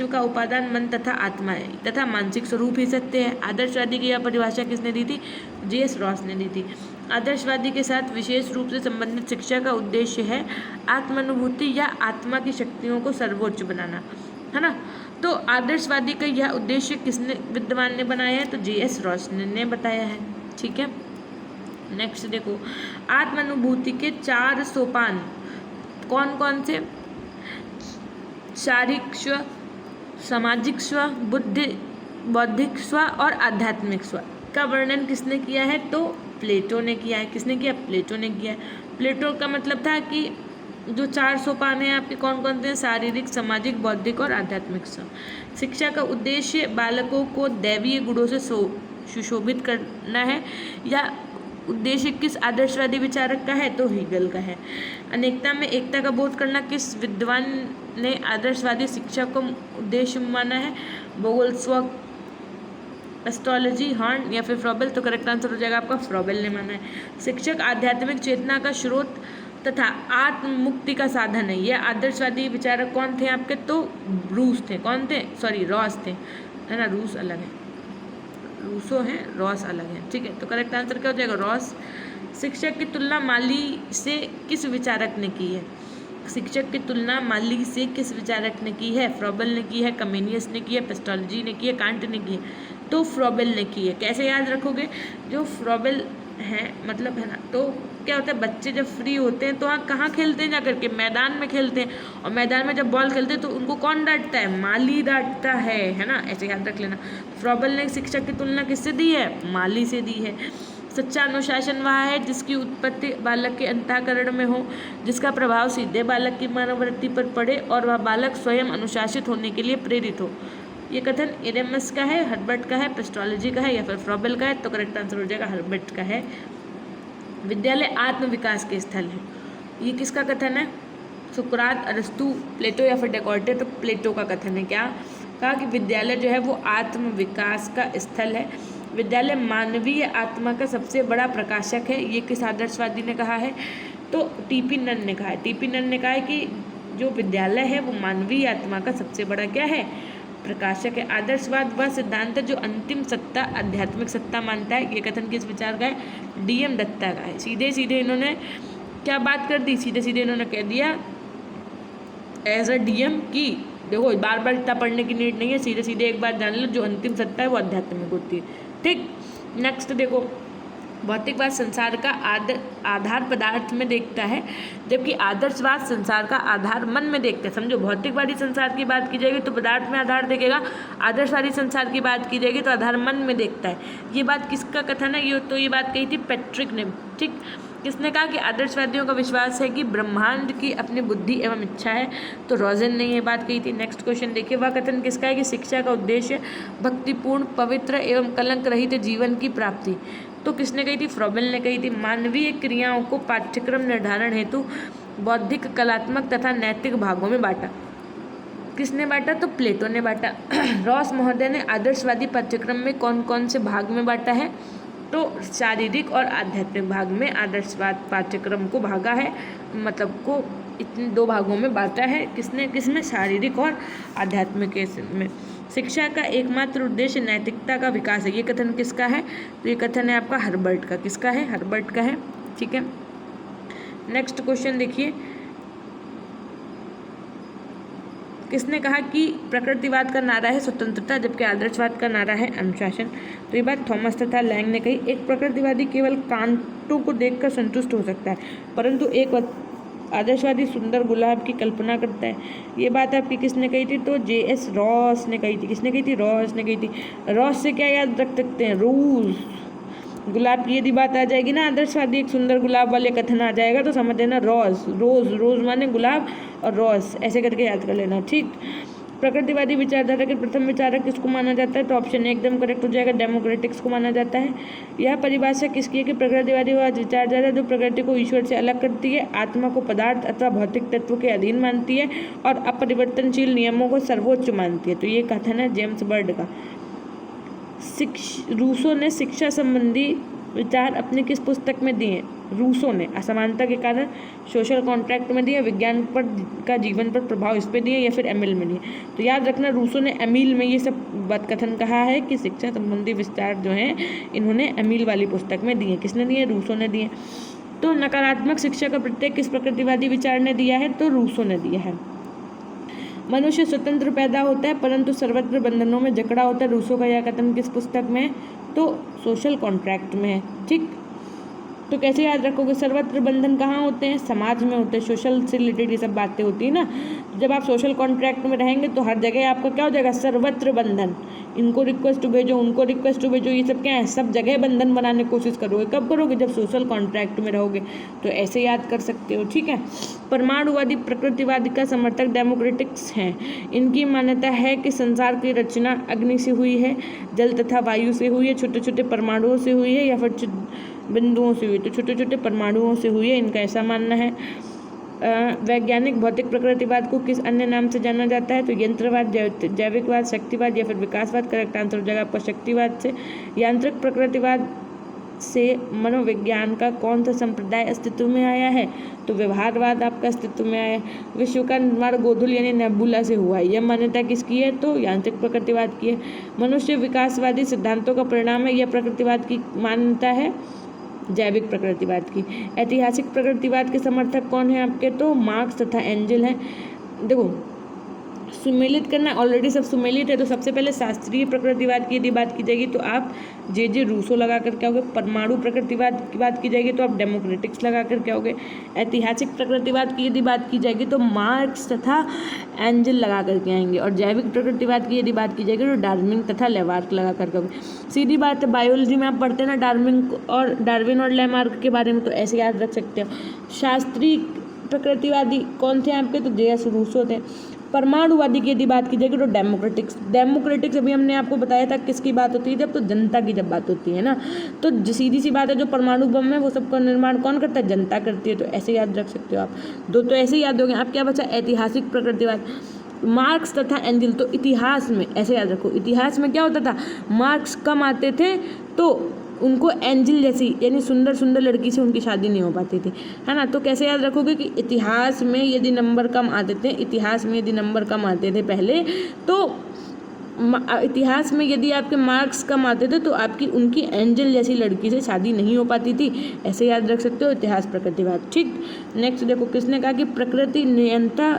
का उपादान मन तथा आत्मा है तथा मानसिक स्वरूप ही सत्य है। आदर्शवादी की यह परिभाषा किसने दी थी? J.S. रॉस ने दी थी। आदर्शवादी के साथ विशेष रूप से संबंधित शिक्षा का उद्देश्य है आत्मानुभूति या आत्मा की शक्तियों को सर्वोच्च बनाना, है ना। तो आदर्शवादी का यह उद्देश्य किसने विद्वान ने बनाया है? तो J.S. रॉस ने बताया है। ठीक है। नेक्स्ट देखो, आत्मानुभूति के 4 सोपान कौन कौन से? शारीरिक स्व, सामाजिक स्व, बौद्धिक स्व और आध्यात्मिक स्व का वर्णन किसने किया है? तो प्लेटो ने किया है। किसने किया? प्लेटो ने किया है। प्लेटो का मतलब था कि जो 4 सोपान हैं आपके कौन कौन से हैं? शारीरिक, सामाजिक, बौद्धिक और आध्यात्मिक स्व। शिक्षा का उद्देश्य बालकों को दैवीय गुणों से सुशोभित करना है। या उद्देश्य किस आदर्शवादी विचारक का है? तो हीगल का है। अनेकता में एकता का बोध करना किस विद्वान ने आदर्शवादी शिक्षा को उद्देश्य माना है? बोगलस्वर्ग, एस्ट्रोलॉजी, हॉर्न या फिर फ्रॉबेल। तो करेक्ट आंसर हो जाएगा आपका फ्रॉबेल ने माना है। शिक्षक आध्यात्मिक चेतना का स्रोत तथा आत्म मुक्ति का साधन है। यह आदर्शवादी विचारक कौन थे आपके? तो रूस थे। कौन थे? सॉरी रॉस थे, है ना। रूस अलग है, रूसो हैं, रॉस अलग है। ठीक है। तो करेक्ट आंसर क्या हो जाएगा? रॉस। शिक्षक की तुलना माली से किस विचारक ने की है? शिक्षक की तुलना माली से किस विचारक ने की है? फ्रॉबेल ने की है, कमेनियस ने की है, पेस्टोलॉजी ने की है, कांट ने की है। तो फ्रॉबेल ने की है। कैसे याद रखोगे? जो फ्रॉबेल है मतलब, है ना, तो क्या होता है, बच्चे जब फ्री होते हैं तो वहाँ कहाँ खेलते हैं, जा करके मैदान में खेलते हैं, और मैदान में जब बॉल खेलते हैं तो उनको कौन डांटता है, माली डांटता है ना, ऐसे याद रख लेना। फ्रॉबेल ने शिक्षा की तुलना किससे दी है, माली से दी है। सच्चा अनुशासन वह है जिसकी उत्पत्ति बालक के अंतःकरण में हो, जिसका प्रभाव सीधे बालक की मनोवृत्ति पर पड़े और वह बालक स्वयं अनुशासित होने के लिए प्रेरित हो। ये कथन एडेमस का है, हर्बर्ट का है, पेस्ट्रोलॉजी का है या फिर फ्रॉबेल का है, तो करेक्ट आंसर हो जाएगा हर्बर्ट का है। विद्यालय आत्म विकास के स्थल है, ये किसका कथन है, सुकरात, अरस्तु, प्लेटो या फिर डेकार्टे, तो प्लेटो का कथन है। क्या कहा कि विद्यालय जो है वो आत्म विकास का स्थल है। विद्यालय मानवीय आत्मा का सबसे बड़ा प्रकाशक है, ये किस आदर्शवादी ने कहा है, तो टीपी नन ने कहा है। टीपी नन ने कहा है कि जो विद्यालय है वो मानवीय आत्मा का सबसे बड़ा क्या है, प्रकाशक है। आदर्शवाद वह सिद्धांत है जो अंतिम सत्ता आध्यात्मिक सत्ता मानता है, ये कथन किस विचार का है, डीएम दत्ता का है। सीधे सीधे इन्होंने क्या बात कर दी, सीधे सीधे इन्होंने कह दिया एज अ डीएम की देखो बार बार इतना पढ़ने की नीड नहीं है, सीधे सीधे एक बात जान लो, जो अंतिम सत्ता है वो आध्यात्मिक होती है। ठीक, नेक्स्ट देखो, भौतिकवाद संसार का आधार पदार्थ में देखता है, जबकि आदर्शवाद संसार का आधार मन में देखता है। समझो, भौतिकवादी संसार की बात की जाएगी तो पदार्थ में आधार देखेगा, आदर्शवादी संसार की बात की जाएगी तो आधार मन में देखता है। ये बात किसका कथन है, ये बात कही थी पैट्रिक ने। ठीक, किसने कहा कि आदर्शवादियों का विश्वास है कि ब्रह्मांड की अपनी बुद्धि एवं इच्छा है, तो रोजन ने ये बात कही थी। नेक्स्ट क्वेश्चन देखिए, वह कथन किसका है कि शिक्षा का उद्देश्य भक्तिपूर्ण, पवित्र एवं कलंक रहित जीवन की प्राप्ति, तो किसने कही थी, फ्रॉबेल ने कही थी। मानवीय क्रियाओं को पाठ्यक्रम निर्धारण हेतु बौद्धिक, कलात्मक तथा नैतिक भागों में बांटा, किसने बांटा, तो प्लेटो ने बांटा। रॉस महोदय ने आदर्शवादी पाठ्यक्रम में कौन कौन से भाग में बांटा है, तो शारीरिक और आध्यात्मिक भाग में आदर्शवाद पाठ्यक्रम को भागा है, मतलब को इतने दो भागों में बांटा है। किसमें, शारीरिक और आध्यात्मिक में। शिक्षा का एकमात्र उद्देश्य नैतिकता का विकास है, ये कथन किसका है, तो ये कथन है आपका हर्बर्ट का। किसका है, हर्बर्ट का है। ठीक है, नेक्स्ट क्वेश्चन देखिए, किसने कहा कि प्रकृतिवाद का नारा है स्वतंत्रता, जबकि आदर्शवाद का नारा है अनुशासन, तो ये बात थॉमस तथा लैंग ने कही। एक प्रकृतिवादी केवल कांटों को देखकर संतुष्ट हो सकता है, परंतु एक आदर्शवादी सुंदर गुलाब की कल्पना करता है। ये बात आपकी किसने कही थी, तो जे.एस. रॉस ने कही थी। किसने कही थी, रॉस ने कही थी। रॉस से क्या याद रख सकते हैं, रोज, गुलाब की यदि बात आ जाएगी ना, आदर्शवादी एक सुंदर गुलाब वाले कथन आ जाएगा तो समझ लेना रोज, रोज माने गुलाब और रॉस, ऐसे करके याद कर लेना। ठीक, प्रकृतिवादी विचारधारा के प्रथम विचारक किसको माना जाता है, तो ऑप्शन एकदम करेक्ट हो जाएगा, डेमोक्रेटिक्स को माना जाता है। यह परिभाषा किसकी है कि प्रकृतिवादी वह विचारधारा जो प्रकृति को ईश्वर से अलग करती है, आत्मा को पदार्थ अथवा भौतिक तत्व के अधीन मानती है और अपरिवर्तनशील नियमों को सर्वोच्च मानती है, तो ये कथन है जेम्स बर्ड का। रूसो ने शिक्षा संबंधी विचार अपने किस पुस्तक में दिए, रूसो ने असमानता के कारण सोशल कॉन्ट्रैक्ट में दिए, विज्ञान पर का जीवन पर प्रभाव इस पे दिए, या फिर एमिल में दिए। तो याद रखना, रूसो ने एमिल में ये सब बात कथन कहा है कि शिक्षा संबंधी विचार जो हैं इन्होंने एमिल वाली पुस्तक में दिए। किसने दिए, रूसो ने दिए। तो नकारात्मक शिक्षा का प्रत्येक किस प्रकृतिवादी विचार ने दिया है, तो रूसो ने दिया है। मनुष्य स्वतंत्र पैदा होता है परंतु सर्वत्र बंधनों में जकड़ा होता है, रूसो का यह कथन किस पुस्तक में, तो सोशल कॉन्ट्रैक्ट में है। ठीक, तो कैसे याद रखोगे, सर्वत्र बंधन कहाँ होते हैं, समाज में होते हैं, सोशल से रिलेटेड ये सब बातें होती है ना। जब आप सोशल कॉन्ट्रैक्ट में रहेंगे तो हर जगह आपका क्या हो जाएगा, सर्वत्र बंधन, इनको रिक्वेस्ट भेजो, उनको रिक्वेस्ट भेजो, ये सब क्या है, सब जगह बंधन बनाने की कोशिश करोगे। कब करोगे, जब सोशल कॉन्ट्रैक्ट में रहोगे, तो ऐसे याद कर सकते हो। ठीक है, परमाणुवादी प्रकृतिवादी का समर्थक डेमोक्रेटिक्स हैं। इनकी मान्यता है कि संसार की रचना अग्नि से हुई है, जल तथा वायु से हुई है, छोटे छोटे परमाणुओं से हुई है, या फिर बिंदुओं से हुई, तो छोटे छोटे परमाणुओं से हुई है, इनका ऐसा मानना है। वैज्ञानिक भौतिक प्रकृतिवाद को किस अन्य नाम से जाना जाता है, तो यंत्रवाद, जैविकवाद, शक्तिवाद या फिर विकासवाद। करेक्ट आंसर हो जाएगा आपका शक्तिवाद से। यांत्रिक प्रकृतिवाद से मनोविज्ञान का कौन सा संप्रदाय अस्तित्व में आया है, तो व्यवहारवाद आपका अस्तित्व में आया है। विश्व का निर्माण गोधूल यानी नेबुला से हुआ है, यह मान्यता किसकी है, तो यांत्रिक प्रकृतिवाद की है। मनुष्य विकासवादी सिद्धांतों का परिणाम है, यह प्रकृतिवाद की मान्यता है, जैविक प्रकृतिवाद की। ऐतिहासिक प्रकृतिवाद के समर्थक कौन है आपके, तो मार्क्स तथा एंजल हैं। देखो, सुमेलित करना, ऑलरेडी सब सुमेलित है, तो सबसे पहले शास्त्रीय प्रकृतिवाद की यदि बात की जाएगी तो आप जे रूसो लगा कर के आओगे। परमाणु प्रकृतिवाद की बात की जाएगी तो आप डेमोक्रेटिक्स लगा कर के आओगे। ऐतिहासिक प्रकृतिवाद की यदि बात की जाएगी तो मार्क्स तथा एंजल लगा करके आएंगे। और जैविक प्रकृतिवाद की यदि बात की जाएगी तो डार्विन तथा लेमार्क लगा करके आओगे। सीधी बात है, बायोलॉजी में आप पढ़ते हैं ना डार्विन और लेमार्क के बारे में, तो ऐसे याद रख सकते हो। शास्त्रीय प्रकृतिवादी कौन थे आपके, तो जे.एस. रूसो थे। परमाणुवादी की यदि बात की जाएगी तो डेमोक्रेटिक्स अभी हमने आपको बताया था किसकी बात होती है, जब तो जनता की जब बात होती है ना, तो सीधी सी बात है जो परमाणु बम है वो सबका निर्माण कौन करता है, जनता करती है। तो ऐसे याद रख सकते हो आप। दो तो ऐसे ही याद हो गए। अब क्या बचा, ऐतिहासिक प्रकृतिवाद, मार्क्स तथा एंजल। तो इतिहास में ऐसे याद रखो, इतिहास में क्या होता था, मार्क्स कम आते थे तो उनको एंजल जैसी यानी सुंदर सुंदर लड़की से उनकी शादी नहीं हो पाती थी, है ना। तो कैसे याद रखोगे कि इतिहास में यदि नंबर कम आते थे, इतिहास में यदि नंबर कम आते थे पहले, तो इतिहास में यदि आपके मार्क्स कम आते थे तो आपकी उनकी एंजल जैसी लड़की से शादी नहीं हो पाती थी। ऐसे याद रख सकते हो इतिहास प्रकृतिवाद। ठीक, नेक्स्ट देखो, किसने कहा कि प्रकृति नियंता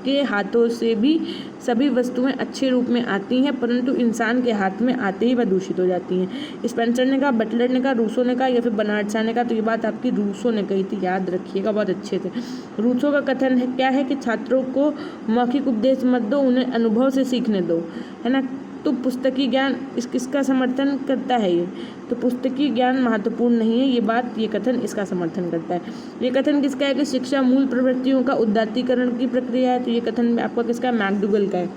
के हाथों से भी सभी वस्तुएं अच्छे रूप में आती हैं, परंतु इंसान के हाथ में आते ही वह दूषित हो जाती हैं। स्पेंसर ने कहा, बटलर ने कहा, रूसो ने कहा, या फिर बर्नार्ड शॉ ने कहा। तो ये बात आपकी रूसो ने कही थी, याद रखिएगा, बहुत अच्छे थे। रूसो का कथन है क्या है कि छात्रों को मौखिक उपदेश मत दो, उन्हें अनुभव से सीखने दो, है ना। तो पुस्तकीय ज्ञान किसका समर्थन करता है ये, तो पुस्तकीय ज्ञान महत्वपूर्ण नहीं है, ये कथन इसका समर्थन करता है। ये कथन किसका है कि शिक्षा मूल प्रवृत्तियों का उदात्तीकरण की प्रक्रिया है, तो ये कथन आपका किसका, मैकडूगल का है।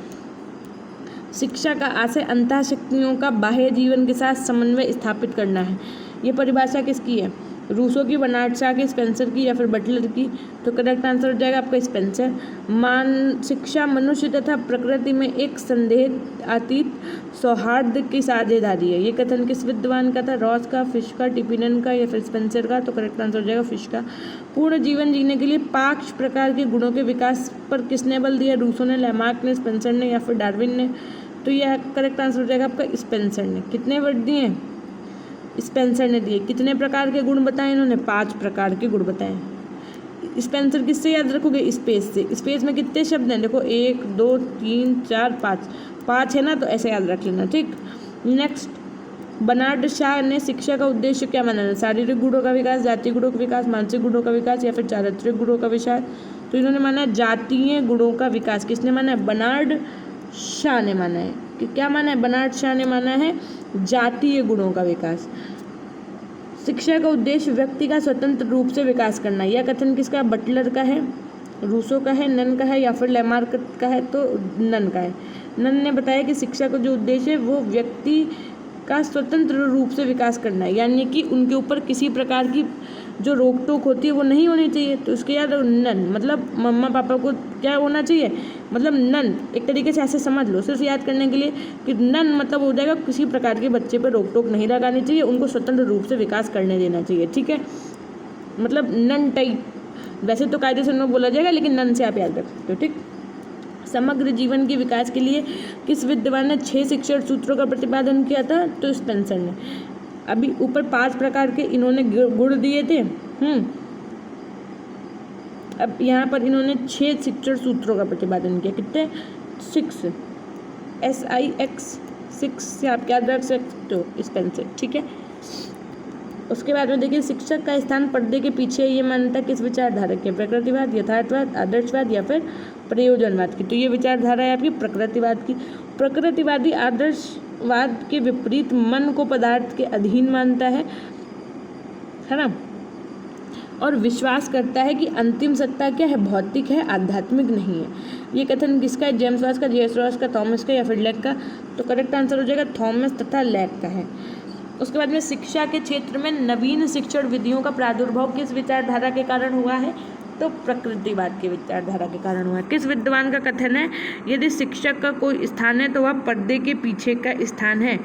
शिक्षा का आशय अंतः शक्तियों का बाह्य जीवन के साथ समन्वय स्थापित करना है। ये परिभाषा किसकी है, रूसो की, बर्नार्ड शॉ की, स्पेंसर की, या फिर बटलर की। तो करेक्ट आंसर हो जाएगा आपका स्पेंसर। शिक्षा मनुष्य तथा प्रकृति में एक संदेहातीत सौहार्द की साझेदारी है। ये कथन किस विद्वान का था, रॉस का, फिश का, टिपिनन का, या फिर स्पेंसर का। तो करेक्ट आंसर हो जाएगा फिश का। पूर्ण जीवन जीने के लिए 5 प्रकार के गुणों के विकास पर किसने बल दिया, रूसो ने, लेमार्क ने, स्पेंसर ने, या फिर डार्विन ने। तो यह करेक्ट आंसर हो जाएगा आपका स्पेंसर ने। कितने वर्ड दिए, स्पेंसर ने दिए। कितने प्रकार के गुण बताए इन्होंने, 5 प्रकार के गुण बताए। स्पेंसर किससे याद रखोगे, स्पेस से। स्पेस में कितने शब्द हैं, देखो 1 2 3 4 5 है ना, तो ऐसे याद रख लेना। ठीक, नेक्स्ट, बर्नार्ड शॉ ने शिक्षा का उद्देश्य क्या माना, शारीरिक गुणों का विकास, जातीय गुणों का विकास, मानसिक गुणों का विकास, या फिर चारित्रिक गुणों का विकास। तो इन्होंने माना जातीय गुणों का विकास। किसने माना है, बर्नार्ड शॉ ने माना है। कि क्या माना है, बर्नार्ड शॉ ने माना है जातीय गुणों का विकास। शिक्षा का उद्देश्य व्यक्ति का स्वतंत्र रूप से विकास करना। यह कथन किसका, बटलर का है, रूसो का है, नन का है, या फिर लेमार्क का है। तो नन का है। नन ने बताया कि शिक्षा का जो उद्देश्य है वो व्यक्ति का स्वतंत्र रूप से विकास करना है, यानी कि उनके ऊपर किसी प्रकार की जो रोक टोक होती है वो नहीं होनी चाहिए। तो उसके याद नन मतलब मम्मा पापा को क्या होना चाहिए, मतलब नन, एक तरीके से ऐसे समझ लो सिर्फ याद करने के लिए कि नन मतलब हो जाएगा किसी प्रकार के बच्चे पर रोक टोक नहीं लगानी चाहिए, उनको स्वतंत्र रूप से विकास करने देना चाहिए। ठीक है, मतलब नन टाइप, वैसे तो कायदे से नो बोला जाएगा लेकिन नन से आप याद रख सकते हो। ठीक, समग्र जीवन के विकास के लिए किस विद्वान ने 6 शिक्षण सूत्रों का प्रतिपादन किया था, तो स्पेंसर ने। अभी ऊपर 5 प्रकार के इन्होंने गुण दिए थे। अब यहाँ पर इन्होंने 6 शिक्षण सूत्रों का प्रतिपादन किया। कितने, 6, SIX 6 से आप याद रख सकते हो, स्पेंसर। ठीक है, उसके बाद में देखिए शिक्षक का स्थान पर्दे के पीछे, ये मान्यता किस विचारधारा की, प्रकृतिवाद, यथार्थवाद, आदर्शवाद, या फिर प्रयोजनवाद की। तो ये विचारधारा है आपकी प्रकृतिवाद की। प्रकृतिवादी आदर्शवाद के विपरीत मन को पदार्थ के अधीन मानता है ना, और विश्वास करता है कि अंतिम सत्ता क्या है, भौतिक है, आध्यात्मिक नहीं है। ये कथन किसका है, जेम्स रॉस का, जे.एस. रॉस का, थॉमस का, या फिर लेक का। तो करेक्ट आंसर हो जाएगा थॉमस तथा लेक का है। उसके बाद में शिक्षा के क्षेत्र में नवीन शिक्षण विधियों का प्रादुर्भाव किस विचारधारा के कारण हुआ है, तो प्रकृतिवाद की विचारधारा के कारण हुआ है। किस विद्वान का कथन है, यदि शिक्षक का कोई स्थान है तो वह पर्दे के पीछे का स्थान है।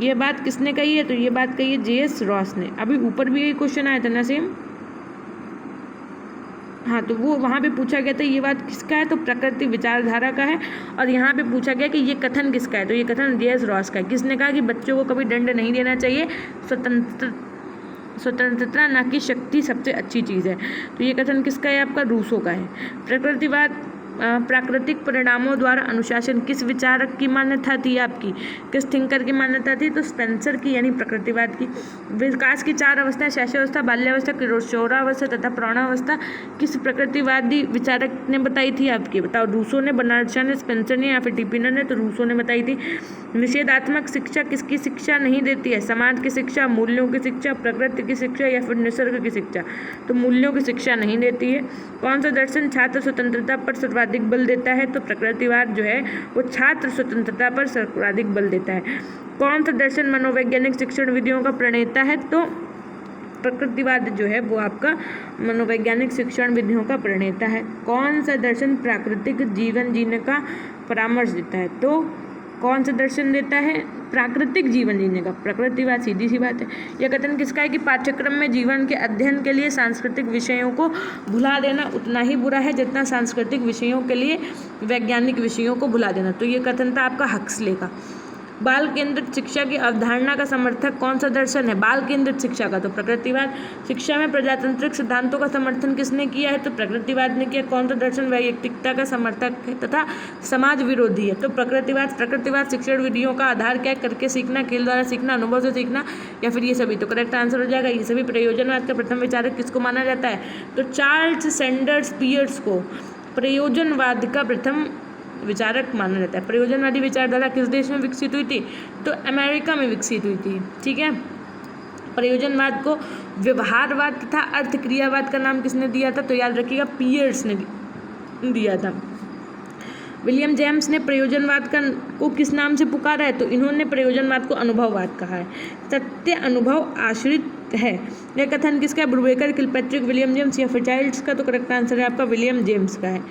ये बात किसने कही है, तो ये बात कही है जे.एस. रॉस ने। अभी ऊपर भी यही क्वेश्चन आया था ना सेम, हाँ, तो वो वहाँ पे पूछा गया था ये बात किसका है, तो प्रकृति विचारधारा का है। और यहाँ पे पूछा गया कि ये कथन किसका है, तो ये कथन जे.एस. रॉस का है। किसने कहा कि बच्चों को कभी दंड नहीं देना चाहिए, स्वतंत्रता ना कि शक्ति सबसे अच्छी चीज़ है। तो ये कथन किसका है, आपका रूसो का है। प्रकृतिवाद प्राकृतिक परिणामों द्वारा अनुशासन किस विचारक की मान्यता थी आपकी, किस थिंकर की मान्यता थी, तो स्पेंसर की यानी प्रकृतिवाद की। विकास की 4 अवस्था, शैशवावस्था, बाल्यावस्था, किशोरावस्था तथा प्रौढ़ावस्था किस प्रकृतिवादी विचारक ने बताई थी आपकी, बताओ। रूसो ने, बर्नार्ड शॉ ने, स्पेंसर ने या फिर टिपिनर ने, तो रूसो ने बताई थी। निषेधात्मक शिक्षा किसकी शिक्षा नहीं देती है, समाज की शिक्षा, मूल्यों की शिक्षा, प्रकृति की शिक्षा या फिर निसर्ग की शिक्षा, तो मूल्यों की शिक्षा नहीं देती है। कौन सा दर्शन छात्र स्वतंत्रता पर सर्वाधिक बल देता है, तो प्रकृतिवाद जो है वो छात्र स्वतंत्रता पर सर्वाधिक बल देता है। कौन सा दर्शन मनोवैज्ञानिक शिक्षण विधियों का प्रणेता है, तो प्रकृतिवाद जो है वो आपका मनोवैज्ञानिक शिक्षण विधियों का प्रणेता है। कौन सा दर्शन प्राकृतिक जीवन जीने का परामर्श देता है, तो कौन सा दर्शन देता है, प्राकृतिक जीवन जीने का, प्रकृतिवाद। सीधी सी बात है। यह कथन किसका है कि पाठ्यक्रम में जीवन के अध्ययन के लिए सांस्कृतिक विषयों को भुला देना उतना ही बुरा है जितना सांस्कृतिक विषयों के लिए वैज्ञानिक विषयों को भुला देना, तो ये कथन था आपका हक्सले का। बाल केंद्रित शिक्षा की अवधारणा का समर्थक कौन सा दर्शन है, बाल केंद्रित शिक्षा का, तो प्रकृतिवाद। शिक्षा में प्रजातांत्रिक सिद्धांतों का समर्थन किसने किया है, तो प्रकृतिवाद ने किया। कौन सा दर्शन वैयक्तिकता का समर्थक है तथा समाज विरोधी है, तो प्रकृतिवाद। प्रकृतिवाद शिक्षण विधियों का आधार क्या है, करके सीखना, खेल द्वारा सीखना, अनुभव से सीखना या फिर ये सभी, तो करेक्ट आंसर हो जाएगा ये सभी। प्रयोजनवाद का प्रथम विचारक किसको माना जाता है, तो चार्ल्स सैंडर्स पियर्स को प्रयोजनवाद का प्रथम विचारक माना जाता है। प्रयोजनवादी विचारधारा किस देश में विकसित हुई थी, तो अमेरिका में विकसित हुई थी। ठीक है। प्रयोजनवाद को व्यवहारवाद तथा अर्थक्रियावाद का नाम किसने दिया था, तो याद रखिएगा पियर्स ने दिया था। विलियम जेम्स ने प्रयोजनवाद को किस नाम से पुकारा है, तो इन्होंने प्रयोजनवाद को अनुभववाद कहा है। सत्य अनुभव आश्रित है, यह कथन किसका है, ब्रूबेकर, किलपैट्रिक, विलियम जेम्स या फिर चाइल्ड्स का, तो करेक्ट आंसर है आपका विलियम जेम्स का है।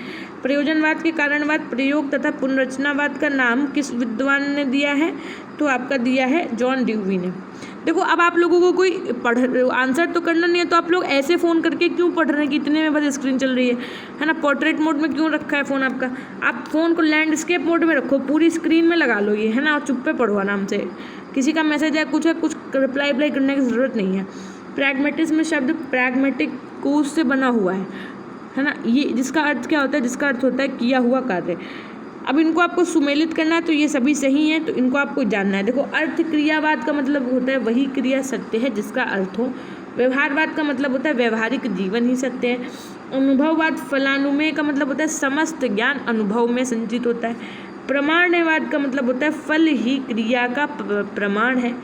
प्रयोजनवाद के कारणवाद, प्रयोग तथा पुनर्रचनावाद का नाम किस विद्वान ने दिया है, तो आपका दिया है जॉन ड्यूवी ने। देखो अब आप लोगों को कोई आंसर तो करना नहीं है, तो आप लोग ऐसे फ़ोन करके क्यों पढ़ रहे हैं कि इतने में बस स्क्रीन चल रही है ना, पोर्ट्रेट मोड में क्यों रखा है फ़ोन आपका। आप फ़ोन को लैंडस्केप मोड में रखो, पूरी स्क्रीन में लगा लो ये, है ना, और चुप पे पढ़ो आराम से। किसी का मैसेज है, कुछ रिप्लाई करने की ज़रूरत नहीं है। प्रैग्मेटिज्म शब्द प्रैग्मेटिक कोज से बना हुआ है ना, ये जिसका अर्थ क्या होता है, जिसका अर्थ होता है किया हुआ कार्य। अब इनको आपको सुमेलित करना है, तो ये सभी सही हैं, तो इनको आपको जानना है। देखो अर्थ क्रियावाद का मतलब होता है वही क्रिया सत्य है जिसका अर्थ हो। व्यवहारवाद का मतलब होता है व्यवहारिक जीवन ही सत्य है। अनुभववाद फलानुमेय का मतलब होता है समस्त ज्ञान अनुभव में संचित होता है। प्रमाणवाद का मतलब होता है फल ही क्रिया का प्रमाण है।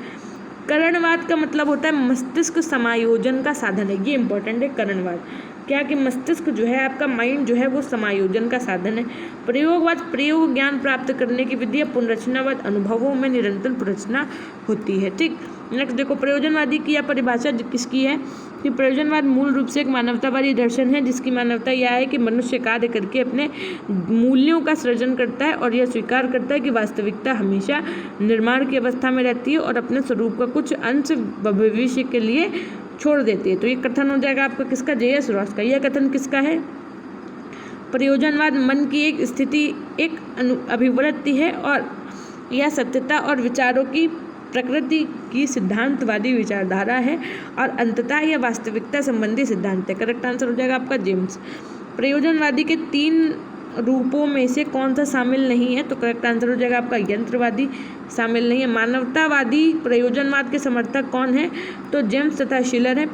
करणवाद का मतलब होता है मस्तिष्क समायोजन का साधन है, ये इंपॉर्टेंट है करणवाद, क्या कि मस्तिष्क जो है आपका माइंड जो है वो समायोजन का साधन है। प्रयोगवाद प्रयोग ज्ञान प्राप्त करने की विधि है। पुनर्रचनावाद अनुभवों में निरंतर पुनर्रचना होती है। ठीक, नेक्स्ट देखो प्रयोजनवादी की यह परिभाषा किसकी है कि प्रयोजनवाद मूल रूप से एक मानवतावादी दर्शन है जिसकी मानवता यह है कि मनुष्य कार्य करके अपने मूल्यों का सृजन करता है और यह स्वीकार करता है कि वास्तविकता हमेशा निर्माण की अवस्था में रहती है और अपने स्वरूप का कुछ अंश भविष्य के लिए छोड़ देती है। तो ये कथन हो जाएगा आपका किसका, जे.एस. रॉस का। यह कथन किसका है, प्रयोजनवाद मन की एक स्थिति, एक अभिवृत्ति है और यह सत्यता और विचारों की प्रकृति की सिद्धांतवादी विचारधारा है और अंततः यह वास्तविकता संबंधी सिद्धांत है। करेक्ट आंसर हो जाएगा आपका जेम्स। प्रयोजनवादी के 3 रूपों में से कौन सा शामिल नहीं है, तो करेक्ट आंसर हो जाएगा आपका यंत्रवादी शामिल नहीं है। मानवतावादी प्रयोजनवाद के समर्थक कौन है, तो जेम्स तथा शिलर है।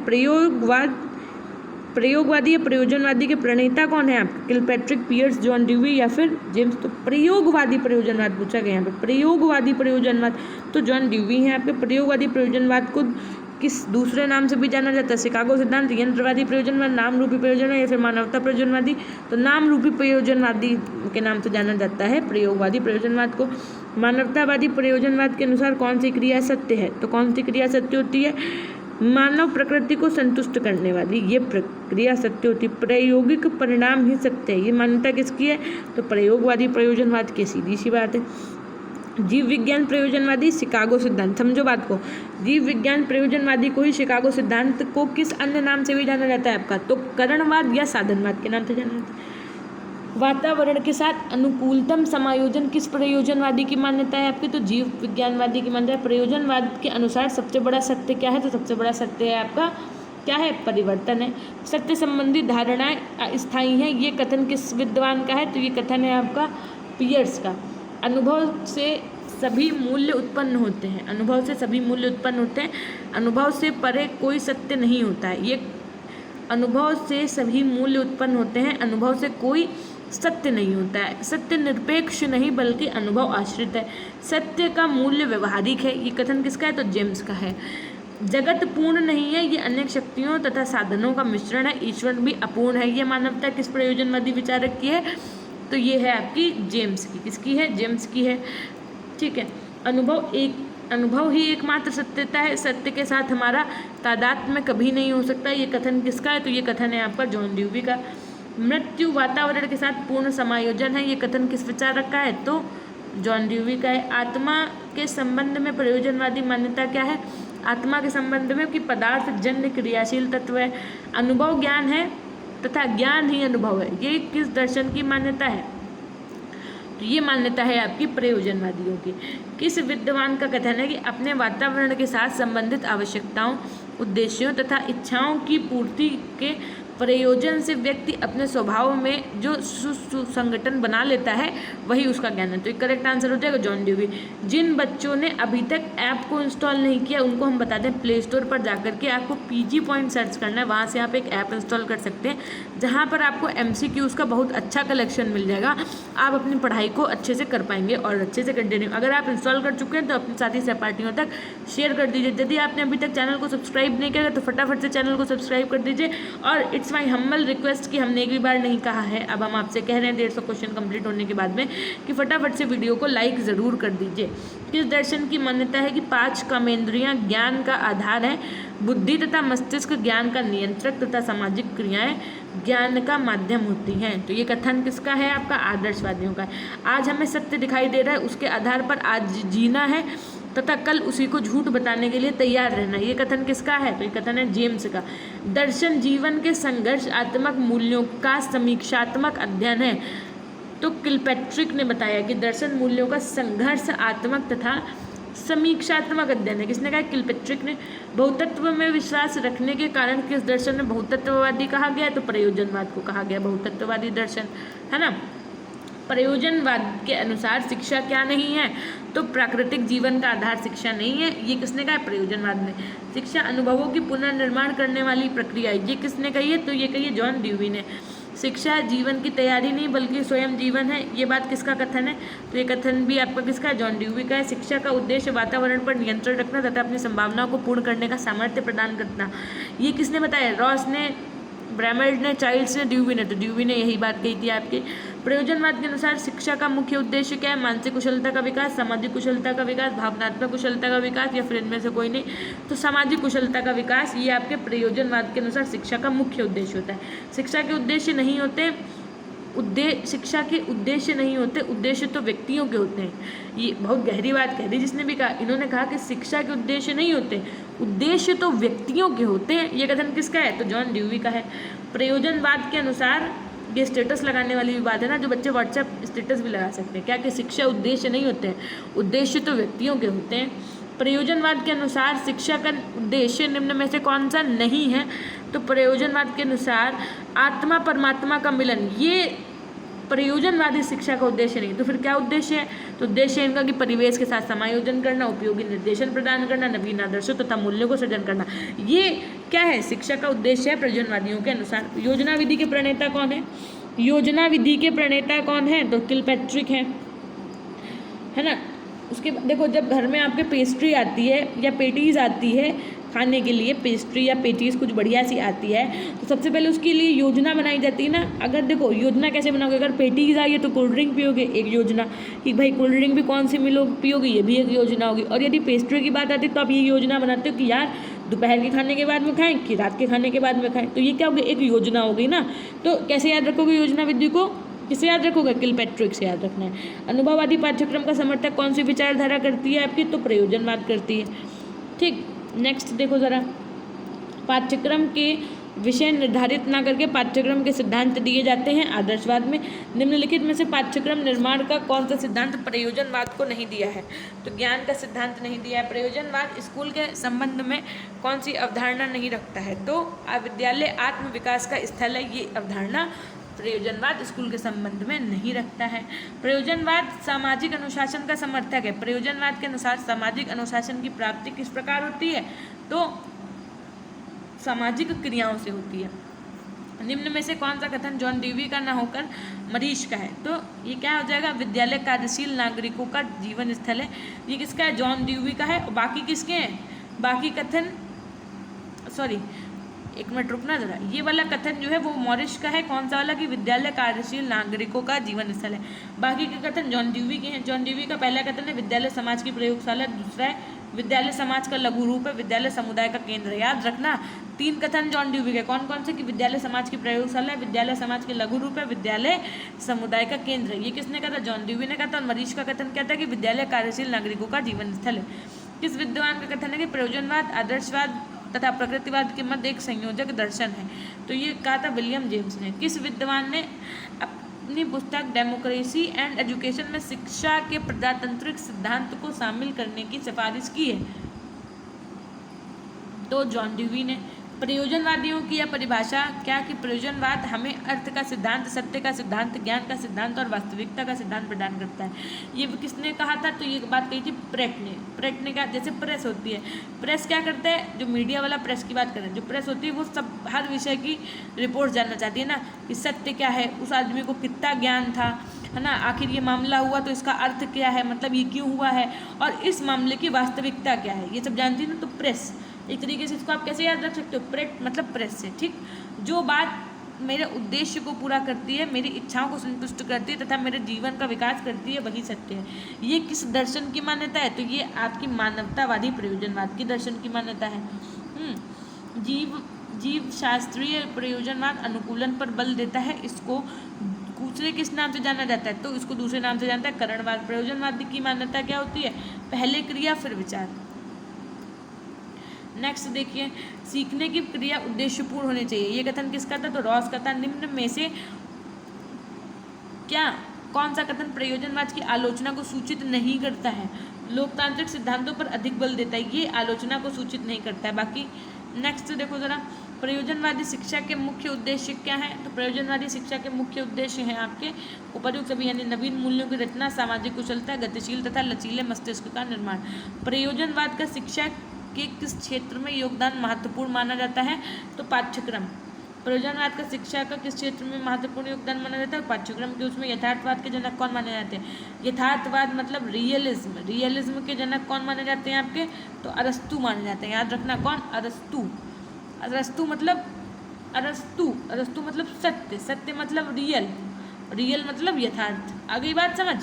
प्रयोगवादी या प्रयोजनवादी के प्रणेता कौन है आपके, किलपैट्रिक, पियर्स, जॉन ड्यूवी या फिर जेम्स। तो प्रयोगवादी प्रयोजनवाद पूछा गया यहाँ पे, प्रयोगवादी प्रयोजनवाद तो जॉन ड्यूवी है आपके। प्रयोगवादी प्रयोजनवाद को किस दूसरे नाम से भी जाना जाता है, शिकागो सिद्धांत, यंत्रवादी प्रयोजनवाद, नाम रूपी प्रयोजनवाद या फिर मानवता प्रयोजनवादी, तो नाम रूपी प्रयोजनवादी के नाम से जाना जाता है प्रयोगवादी प्रयोजनवाद को। मानवतावादी प्रयोजनवाद के अनुसार कौन सी क्रिया सत्य है, तो कौन सी क्रिया सत्य होती है, मानव प्रकृति को संतुष्ट करने वाली ये प्रक्रिया सत्य होती है। प्रायोगिक परिणाम ही सत्य है, ये मान्यता किसकी है, तो प्रयोगवादी प्रयोजनवाद की। सीधी सी बात है। जीव विज्ञान प्रयोजनवादी शिकागो सिद्धांत, समझो बात को, जीव विज्ञान प्रयोजनवादी को ही शिकागो सिद्धांत को किस अन्य नाम से भी जाना जाता है आपका, तो करणवाद या साधनवाद के नाम से जाना जाता है। वातावरण के साथ अनुकूलतम समायोजन किस प्रयोजनवादी की मान्यता है आपकी, तो जीव विज्ञानवादी की मान्यता है। प्रयोजनवाद के अनुसार सबसे बड़ा सत्य क्या है, तो सबसे बड़ा सत्य है आपका क्या है, परिवर्तन है। सत्य संबंधी धारणाएं अस्थायी हैं, ये कथन किस विद्वान का है, तो ये कथन है आपका पियर्स का। अनुभव से सभी मूल्य उत्पन्न होते हैं, अनुभव से सभी मूल्य उत्पन्न होते हैं, अनुभव से परे कोई सत्य नहीं होता है। ये अनुभव से सभी मूल्य उत्पन्न होते हैं, अनुभव से कोई सत्य नहीं होता है। सत्य निरपेक्ष नहीं बल्कि अनुभव आश्रित है। सत्य का मूल्य व्यवहारिक है, ये कथन किसका है, तो जेम्स का है। जगत पूर्ण नहीं है, ये अनेक शक्तियों तथा साधनों का मिश्रण है। ईश्वर भी अपूर्ण है, ये मानवता किस प्रयोजनवादी विचारक की है, तो ये है आपकी जेम्स की। किसकी है, जेम्स की है। ठीक है। अनुभव ही एकमात्र सत्यता है, सत्य के साथ हमारा तादात्म्य कभी नहीं हो सकता, ये कथन किसका है, तो ये कथन है आपका जॉन ड्यूवी का। मृत्यु वातावरण के साथ पूर्ण समायोजन है, ये कथन किस विचारक का है, तो जॉन ड्यूवी का है। आत्मा के संबंध में प्रयोजनवादी मान्यता क्या है, आत्मा के संबंध में कि पदार्थ जन्य क्रियाशील तत्व है, अनुभव ज्ञान है तथा ज्ञान ही अनुभव है, ये किस दर्शन की मान्यता है, तो ये मान्यता है आपकी प्रयोजनवादियों की। किस विद्वान का कथन है कि अपने वातावरण के साथ संबंधित आवश्यकताओं, उद्देश्यों तथा इच्छाओं की पूर्ति के प्रयोजन से व्यक्ति अपने स्वभाव में जो सुसंगठन बना लेता है वही उसका ज्ञान है, तो एक करेक्ट आंसर हो जाएगा जॉन ड्यूवी। जिन बच्चों ने अभी तक ऐप को इंस्टॉल नहीं किया उनको हम बताते हैं प्ले स्टोर पर जाकर के आपको PG पॉइंट सर्च करना है, वहाँ से आप एक ऐप इंस्टॉल कर सकते हैं जहाँ पर आपको MCQs का बहुत अच्छा कलेक्शन मिल जाएगा। आप अपनी पढ़ाई को अच्छे से कर पाएंगे और अच्छे से कंटिन्यू। अगर आप इंस्टॉल कर चुके हैं तो अपने साथी सहपाठियों तक शेयर कर दीजिए। यदि आपने अभी तक चैनल को सब्सक्राइब नहीं किया तो फटाफट से चैनल को सब्सक्राइब कर दीजिए। और इट्स माई हम्बल रिक्वेस्ट कि हमने एक भी बार नहीं कहा है, अब हम आपसे कह रहे हैं 150 क्वेश्चन कंप्लीट होने के बाद में कि फटाफट से वीडियो को लाइक ज़रूर कर दीजिए। किस दर्शन की मान्यता है कि 5 कामेंद्रियां ज्ञान का आधार है, बुद्धि तथा मस्तिष्क ज्ञान का नियंत्रक तथा सामाजिक क्रियाएं ज्ञान का माध्यम होती हैं, तो ये कथन किसका है, आपका आदर्शवादियों का है। आज हमें सत्य दिखाई दे रहा है, उसके आधार पर आज जीना है तथा कल उसी को झूठ बताने के लिए तैयार रहना, ये कथन किसका है, तो ये कथन है जेम्स का। दर्शन जीवन के संघर्षात्मक मूल्यों का समीक्षात्मक अध्ययन है, तो किलपैट्रिक ने बताया कि दर्शन मूल्यों का संघर्षात्मक तथा समीक्षात्मक अध्ययन है। किसने कहा, किलपैट्रिक ने। बहुतत्व में विश्वास रखने के कारण किस दर्शन में बहुतत्ववादी कहा गया है, तो प्रयोजनवाद को कहा गया बहुतत्ववादी दर्शन, है ना। प्रयोजनवाद के अनुसार शिक्षा क्या नहीं है, तो प्राकृतिक जीवन का आधार शिक्षा नहीं है, ये किसने कहा, प्रयोजनवाद ने। शिक्षा अनुभवों की पुनर्निर्माण करने वाली प्रक्रिया है, ये किसने कही है, तो ये कही है जॉन ड्यूवी ने। शिक्षा जीवन की तैयारी नहीं बल्कि स्वयं जीवन है, ये बात किसका कथन है, तो ये कथन भी आपका किसका है, जॉन ड्यूवी का है। शिक्षा का उद्देश्य वातावरण पर नियंत्रण रखना तथा अपनी संभावनाओं को पूर्ण करने का सामर्थ्य प्रदान करना, ये किसने बताया, रॉस ने, ब्रैमर्ड ने, चाइल्ड्स ने, ड्यूवी ने, तो ड्यूवी ने यही बात कही थी आपके। प्रयोजनवाद के अनुसार शिक्षा का मुख्य उद्देश्य क्या है, मानसिक कुशलता का विकास, सामाजिक कुशलता का विकास, भावनात्मक कुशलता का विकास, या फिर इनमें से कोई नहीं, तो सामाजिक कुशलता का विकास, ये आपके प्रयोजनवाद के अनुसार शिक्षा का मुख्य उद्देश्य होता है। शिक्षा के उद्देश्य नहीं होते, शिक्षा के उद्देश्य नहीं होते, उद्देश्य तो व्यक्तियों के होते हैं। ये बहुत गहरी बात कह दी जिसने भी कहा, इन्होंने कहा कि शिक्षा के उद्देश्य नहीं होते, उद्देश्य तो व्यक्तियों के होते हैं, ये कथन किसका है, तो जॉन ड्यूवी का है। प्रयोजनवाद के अनुसार, ये स्टेटस लगाने वाली भी बात है ना, जो बच्चे व्हाट्सएप स्टेटस भी लगा सकते हैं, क्या कि शिक्षा उद्देश्य नहीं होते हैं, उद्देश्य तो व्यक्तियों के होते हैं। प्रयोजनवाद के अनुसार शिक्षा का उद्देश्य निम्न में से कौन सा नहीं है, तो प्रयोजनवाद के अनुसार आत्मा परमात्मा का मिलन, ये प्रयोजनवादी शिक्षा का उद्देश्य नहीं, तो फिर क्या उद्देश्य है, तो उद्देश्य इनका कि परिवेश के साथ समायोजन करना, उपयोगी निर्देशन प्रदान करना, नवीन आदर्शों तथा मूल्यों को सृजन करना, ये क्या है, शिक्षा का उद्देश्य है प्रयोजनवादियों के अनुसार। योजना विधि के प्रणेता कौन है, योजना विधि के प्रणेता कौन है, तो किलपैट्रिक है ना। उसके बाद देखो, जब घर में आपके पेस्ट्री आती है या पेटीज़ आती है खाने के लिए, पेस्ट्री या पेटीज़ कुछ बढ़िया सी आती है, तो सबसे पहले उसके लिए योजना बनाई जाती है ना। अगर देखो योजना कैसे बनाओगे, अगर पेटीज़ आई है तो कोल्ड ड्रिंक पियोगे, एक योजना कि भाई कोल्ड ड्रिंक भी कौन सी पियोगे, ये भी एक योजना होगी। और यदि पेस्ट्री की बात आती है तो आप ये योजना बनाते हो कि यार दोपहर के खाने के बाद में खाएं कि रात के खाने के बाद में खाएं, तो ये क्या होगी, एक योजना हो गई ना। तो कैसे याद रखोगे योजना विधि को, किसे याद रखोगे, किलपैट्रिक से याद रखना है। अनुभववादी पाठ्यक्रम का समर्थक कौन सी विचारधारा करती है आपकी, तो प्रयोजनवाद करती है। ठीक, नेक्स्ट देखो ज़रा, पाठ्यक्रम के विषय निर्धारित ना करके पाठ्यक्रम के सिद्धांत दिए जाते हैं। आदर्शवाद में निम्नलिखित में से पाठ्यक्रम निर्माण का कौन सा सिद्धांत प्रयोजनवाद को नहीं दिया है? तो ज्ञान का सिद्धांत नहीं दिया है। प्रयोजनवाद स्कूल के संबंध में कौन सी अवधारणा नहीं रखता है? तो विद्यालय आत्म विकास का स्थल है, ये अवधारणा प्रयोजनवाद स्कूल के संबंध में नहीं रखता है। प्रयोजनवाद सामाजिक अनुशासन का समर्थक है। प्रयोजनवाद के अनुसार सामाजिक अनुशासन की प्राप्ति किस प्रकार होती है? तो सामाजिक क्रियाओं से होती है। निम्न में से कौन सा कथन जॉन ड्यूवी का ना होकर मरीज का है? तो ये क्या हो जाएगा? विद्यालय कार्यशील नागरिकों का जीवन स्थल है। ये किसका है? जॉन ड्यूवी का है। और बाकी किसके हैं? बाकी कथन एक मिनट रुकना जरा, ये वाला कथन जो है वो मॉरिस का है। कौन सा वाला? कि विद्यालय कार्यशील नागरिकों का जीवन स्थल है। बाकी के कथन जॉन ड्यूवी के हैं। जॉन ड्यूवी का पहला कथन है विद्यालय समाज की प्रयोगशाला, दूसरा है विद्यालय समाज का लघु रूप है, विद्यालय समुदाय का केंद्र है। याद रखना 3 कथन जॉन ड्यूवी के कौन कौन से? कि विद्यालय समाज की प्रयोगशाला है, विद्यालय समाज के लघु रूप है, विद्यालय समुदाय का केंद्र है। ये किसने कहा था? जॉन ड्यूवी ने कहा था। और मरीज का कथन क्या था? कि विद्यालय कार्यशील नागरिकों का जीवन स्थल है। किस विद्वान का कथन है? कि प्रयोजनवाद आदर्शवाद तथा प्रकृतिवाद के मध्य एक संयोजक दर्शन है। तो ये कहा था विलियम जेम्स ने। किस विद्वान ने अपनी पुस्तक डेमोक्रेसी एंड एजुकेशन में शिक्षा के प्रजातांत्रिक सिद्धांत को शामिल करने की सिफारिश की है? तो जॉन ड्यूवी ने। प्रयोजनवादियों की यह परिभाषा क्या? कि प्रयोजनवाद हमें अर्थ का सिद्धांत, सत्य का सिद्धांत, ज्ञान का सिद्धांत और वास्तविकता का सिद्धांत प्रदान करता है। ये किसने कहा था? तो ये बात कही थी प्रेट ने। प्रेट ने कहा जैसे प्रेस होती है, प्रेस क्या करता है? जो मीडिया वाला प्रेस की बात करें, जो प्रेस होती है वो सब हर विषय की रिपोर्ट जानना चाहती है ना, कि सत्य क्या है, उस आदमी को कितना ज्ञान था, है ना, आखिर ये मामला हुआ तो इसका अर्थ क्या है, मतलब ये क्यों हुआ है, और इस मामले की वास्तविकता क्या है, ये सब जानती है ना। तो प्रेस एक तरीके से इसको आप कैसे याद रख सकते हो? प्रेट मतलब प्रेस से, ठीक। जो बात मेरे उद्देश्य को पूरा करती है, मेरी इच्छाओं को संतुष्ट करती है तथा मेरे जीवन का विकास करती है, वही सत्य है। ये किस दर्शन की मान्यता है? तो ये आपकी मानवतावादी प्रयोजनवाद की दर्शन की मान्यता है। जीव शास्त्रीय प्रयोजनवाद अनुकूलन पर बल देता है। इसको दूसरे किस नाम से जाना जाता है? तो इसको दूसरे नाम से जानता है करणवाद। प्रयोजनवाद की मान्यता क्या होती है? पहले क्रिया फिर विचार। नेक्स्ट देखिए, सीखने की क्रिया उद्देश्यपूर्ण होनी चाहिए। ये कथन किसका था? तो रॉस का था। निम्न में से क्या कौन सा कथन प्रयोजनवाद की आलोचना को सूचित नहीं करता है? लोकतांत्रिक सिद्धांतों पर अधिक बल देता है, ये आलोचना को सूचित नहीं करता है। बाकी नेक्स्ट देखो जरा, प्रयोजनवादी शिक्षा के मुख्य उद्देश्य क्या है? तो प्रयोजनवादी शिक्षा के मुख्य उद्देश्य हैं आपके उपर्युक्त सभी, यानी नवीन मूल्यों की रचना, सामाजिक कुशलता, गतिशील तथा लचीले मस्तिष्क का निर्माण। प्रयोजनवाद का शिक्षा के किस क्षेत्र में योगदान महत्वपूर्ण माना जाता है? तो पाठ्यक्रम। प्रयोजनवाद का शिक्षा का किस क्षेत्र में महत्वपूर्ण योगदान माना जाता है? पाठ्यक्रम के। उसमें यथार्थवाद के जनक कौन माने जाते हैं? यथार्थवाद मतलब रियलिज्म। रियलिज्म के जनक कौन माने जाते हैं आपके? तो अरस्तु माने जाते हैं। याद रखना कौन? अरस्तु। अरस्तु मतलब सत्य, सत्य मतलब रियल, रियल मतलब यथार्थ। आ गई बात समझ?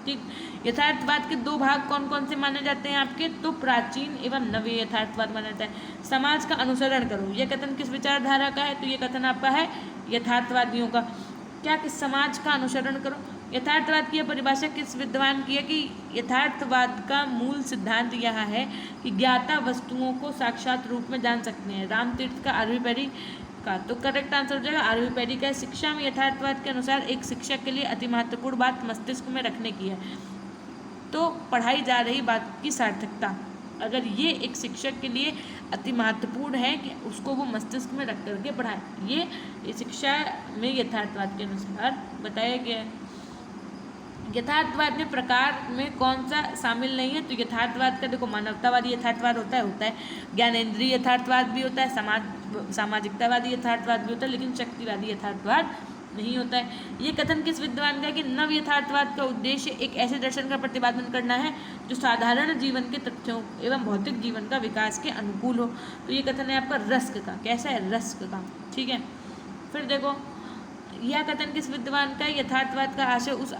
ठीक। यथार्थवाद के 2 भाग कौन कौन से माने जाते हैं आपके? तो प्राचीन एवं नव यथार्थवाद माना जाता है। समाज का अनुसरण करो, यह कथन किस विचारधारा का है? तो ये कथन आपका है यथार्थवादियों का। क्या? किस समाज का अनुसरण करो। यथार्थवाद की परिभाषा किस विद्वान की है? कि यथार्थवाद का मूल सिद्धांत यह है कि ज्ञाता वस्तुओं को साक्षात रूप में जान सकते हैं। रामतीर्थ का, आरवी पैरी का। तो करेक्ट आंसर हो जाएगा आरवी पैरी का। शिक्षा में यथार्थवाद के अनुसार एक शिक्षक के लिए अति महत्वपूर्ण बात मस्तिष्क में रखने की है। तो पढ़ाई जा रही बात की सार्थकता, अगर ये एक शिक्षक के लिए अति महत्वपूर्ण है कि उसको वो मस्तिष्क में रख करके पढ़ाए, ये शिक्षा में यथार्थवाद के अनुसार बताया गया है। यथार्थवाद में प्रकार में कौन सा शामिल नहीं है? तो यथार्थवाद का देखो, मानवतावादी यथार्थवाद होता है, ज्ञानेंद्रीय यथार्थवाद भी होता है, सामाजिकतावादी यथार्थवाद भी होता है, लेकिन शक्तिवादी यथार्थवाद नहीं होता है। ये कथन किस विद्वान का है? कि नव यथार्थवाद का उद्देश्य एक ऐसे दर्शन का प्रतिपादन करना है जो साधारण जीवन के तथ्यों एवं भौतिक जीवन का विकास के अनुकूल हो। तो ये कथन है आपका रस्क का। कैसा है? रस्क का। ठीक है। फिर देखो, यह कथन किस विद्वान का है? यथार्थवाद का आशय उस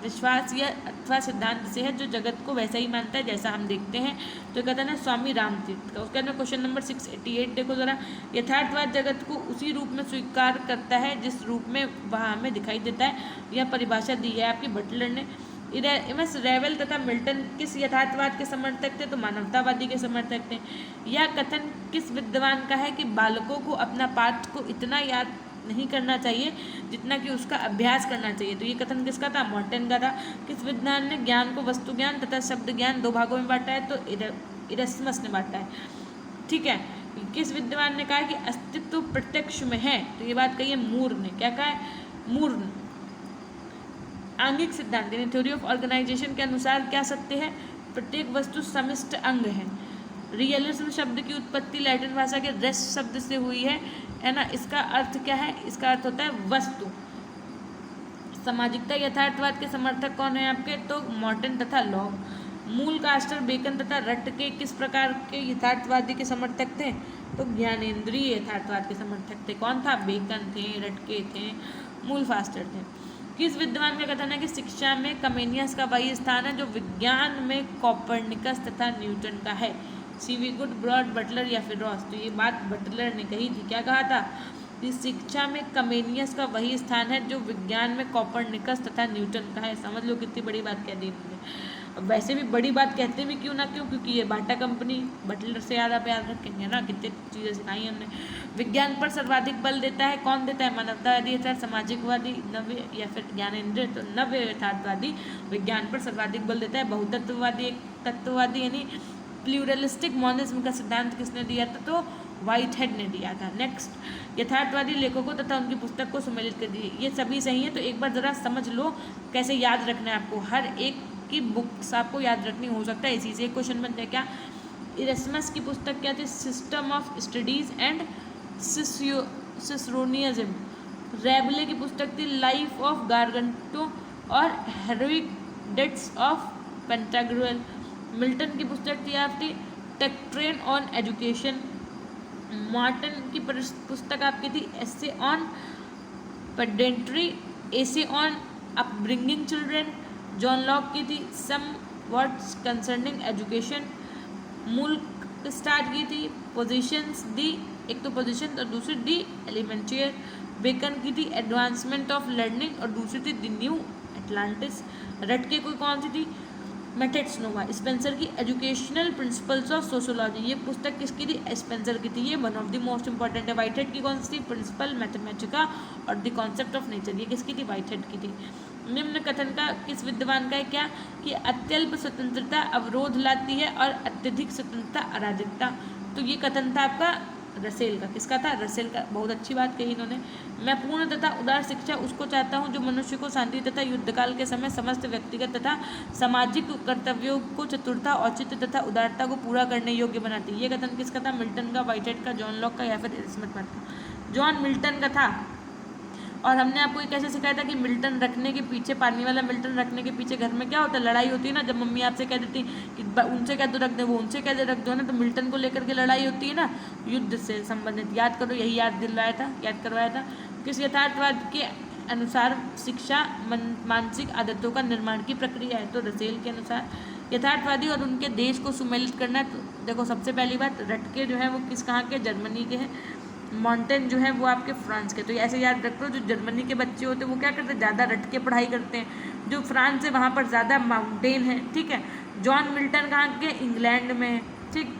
विश्वास या अथवा सिद्धांत से है जो जगत को वैसा ही मानता है जैसा हम देखते हैं। तो कथन है स्वामी रामतीर्थ का। उसके अंदर क्वेश्चन नंबर 688 देखो जरा, यथार्थवाद जगत को उसी रूप में स्वीकार करता है जिस रूप में वह हमें दिखाई देता है। यह परिभाषा दी है आपकी बटलर ने। इरेस्मस, रेवेल तथा मिल्टन किस यथार्थवाद के समर्थक थे? तो मानवतावादी के समर्थक थे। यह कथन किस विद्वान का है कि बालकों को अपना पाठ को इतना याद नहीं करना चाहिए जितना कि उसका अभ्यास करना चाहिए? तो ये कथन किसका था? मॉर्टेन का था। किस विद्वान ने ज्ञान को वस्तु ज्ञान तथा शब्द ज्ञान दो भागों में बांटा है? तो इरेस्मस ने बांटा है। ठीक है। किस विद्वान ने कहा कि अस्तित्व प्रत्यक्ष में है? तो ये बात कही है मूर ने। क्या कहा है? मूर ने। आंगिक सिद्धांत यानी थ्योरी ऑफ ऑर्गेनाइजेशन के अनुसार क्या सत्य है? प्रत्येक वस्तु समिष्ट अंग है। रियलिज्म शब्द की उत्पत्ति लैटिन भाषा के रेस शब्द से हुई है ना। इसका अर्थ क्या है? इसका अर्थ होता है वस्तु। सामाजिकता यथार्थवाद के समर्थक कौन है आपके? तो मॉर्टन तथा लॉग। मूल कास्टर, बेकन तथा रटके किस प्रकार के यथार्थवादी के समर्थक थे? तो ज्ञानेंद्रीय यथार्थवाद के समर्थक थे। कौन था? बेकन थे, रटके थे, मूल फास्टर थे। किस विद्वान का कथन है कि शिक्षा में कमेनियस का वही स्थान है जो विज्ञान में कोपरनिकस तथा न्यूटन का है? सीवी गुड, ब्रॉड, बटलर या फिर रॉस? तो ये बात बटलर ने कही थी। क्या कहा था? कि शिक्षा में कमेनियस का वही स्थान है जो विज्ञान में कोपरनिकस तथा न्यूटन का है। समझ लो कितनी बड़ी बात कह दी इन्होंने। वैसे भी बड़ी बात कहते भी क्यों ना क्यों, क्योंकि ये बाटा कंपनी, बटलर से ज़्यादा प्यार रखेंगे ना। कितनी चीज़ें सिखाई हमने। विज्ञान पर सर्वाधिक बल देता है कौन देता है? मानवतावादी यथार्थ, सामाजिकवादी, नव्य या फिर ज्ञानेंद्रिय? तो नव्य यथार्थवादी विज्ञान पर सर्वाधिक बल देता है। बहुतत्ववादी, एक तत्ववादी यानी प्लूरलिस्टिक मॉनिज्म का सिद्धांत किसने दिया था? तो व्हाइट हेड ने दिया था। नेक्स्ट, यथार्थवादी लेखकों तथा उनकी पुस्तक को सम्मिलित कर दी। ये सभी सही है। तो एक बार ज़रा समझ लो कैसे याद रखना है आपको। हर एक की बुक्स आपको याद रखनी, हो सकता है इसी से एक क्वेश्चन बनता है। क्या? इरेस्मस की पुस्तक क्या थी? System of studies and Ciceronianism. Rabelais की पुस्तक थी लाइफ ऑफ गार्गंटो और heroic deeds of Pantagruel. Milton की पुस्तक थी आपकी टेक्ट्रेन ऑन एजुकेशन। मॉर्टन की पुस्तक आपकी थी essay on pedantry, essay on upbringing children. John Locke की थी सम वर्ड्स कंसर्निंग एजुकेशन। मूल स्टार्ट की थी पोजीशंस दी, एक तो पोजीशन और दूसरी दी एलिमेंटियर। बेकन की थी एडवांसमेंट ऑफ लर्निंग और दूसरी थी द न्यू एटलांटिस। रटके को कौन सी थी? मेथड्स नोवा। स्पेंसर की एजुकेशनल प्रिंसिपल्स ऑफ सोशोलॉजी। ये पुस्तक किसकी थी? स्पेंसर की थी। ये one of the most important है। व्हाइटहेड की कौन सी थी? प्रिंसिपल मैथमेटिका और द कॉन्सेप्ट ऑफ नेचर। ये किसकी थी? व्हाइटहेड की थी। निम्न कथन का किस विद्वान का है? क्या कि अत्यल्प स्वतंत्रता अवरोध लाती है और अत्यधिक स्वतंत्रता अराजकता। तो ये कथन था आपका रसेल का। किसका था? रसेल का। बहुत अच्छी बात कही इन्होंने। मैं पूर्ण तथा उदार शिक्षा उसको चाहता हूँ जो मनुष्य को शांति तथा युद्धकाल के समय समस्त व्यक्तिगत तथा सामाजिक कर्तव्यों को चतुरता, औचित्य तथा उदारता को पूरा करने योग्य बनाती है। ये कथन किसका था? मिल्टन का, व्हाइटहेड का, जॉन लॉक का या फिर इरेस्मस का? जॉन मिल्टन का था। और हमने आपको ये कैसे सिखाया था कि मिल्टन रखने के पीछे, पानी वाला मिल्टन रखने के पीछे घर में क्या होता है? लड़ाई होती है ना। जब मम्मी आपसे कह देती कि उनसे कह दो रख दे, वो उनसे कह दे रख दो ना, तो मिल्टन को लेकर के लड़ाई होती है ना, युद्ध से संबंधित। याद करो, यही याद दिलवाया था, याद करवाया था। किस यथार्थवाद के अनुसार शिक्षा मानसिक आदतों का निर्माण की प्रक्रिया है? तो रसेल के अनुसार। यथार्थवादी और उनके देश को सुमेलित करना। तो देखो सबसे पहली बात, रटके जो है वो किस कहाँ के? जर्मनी के हैं। मॉन्टेन जो है वो आपके फ्रांस के। तो ऐसे याद रख लो, जो जर्मनी के बच्चे होते हैं वो क्या करते हैं? ज़्यादा रट के पढ़ाई करते हैं। जो फ्रांस है वहाँ पर ज़्यादा माउंटेन है। ठीक है। जॉन मिल्टन कहाँ के? इंग्लैंड में। ठीक।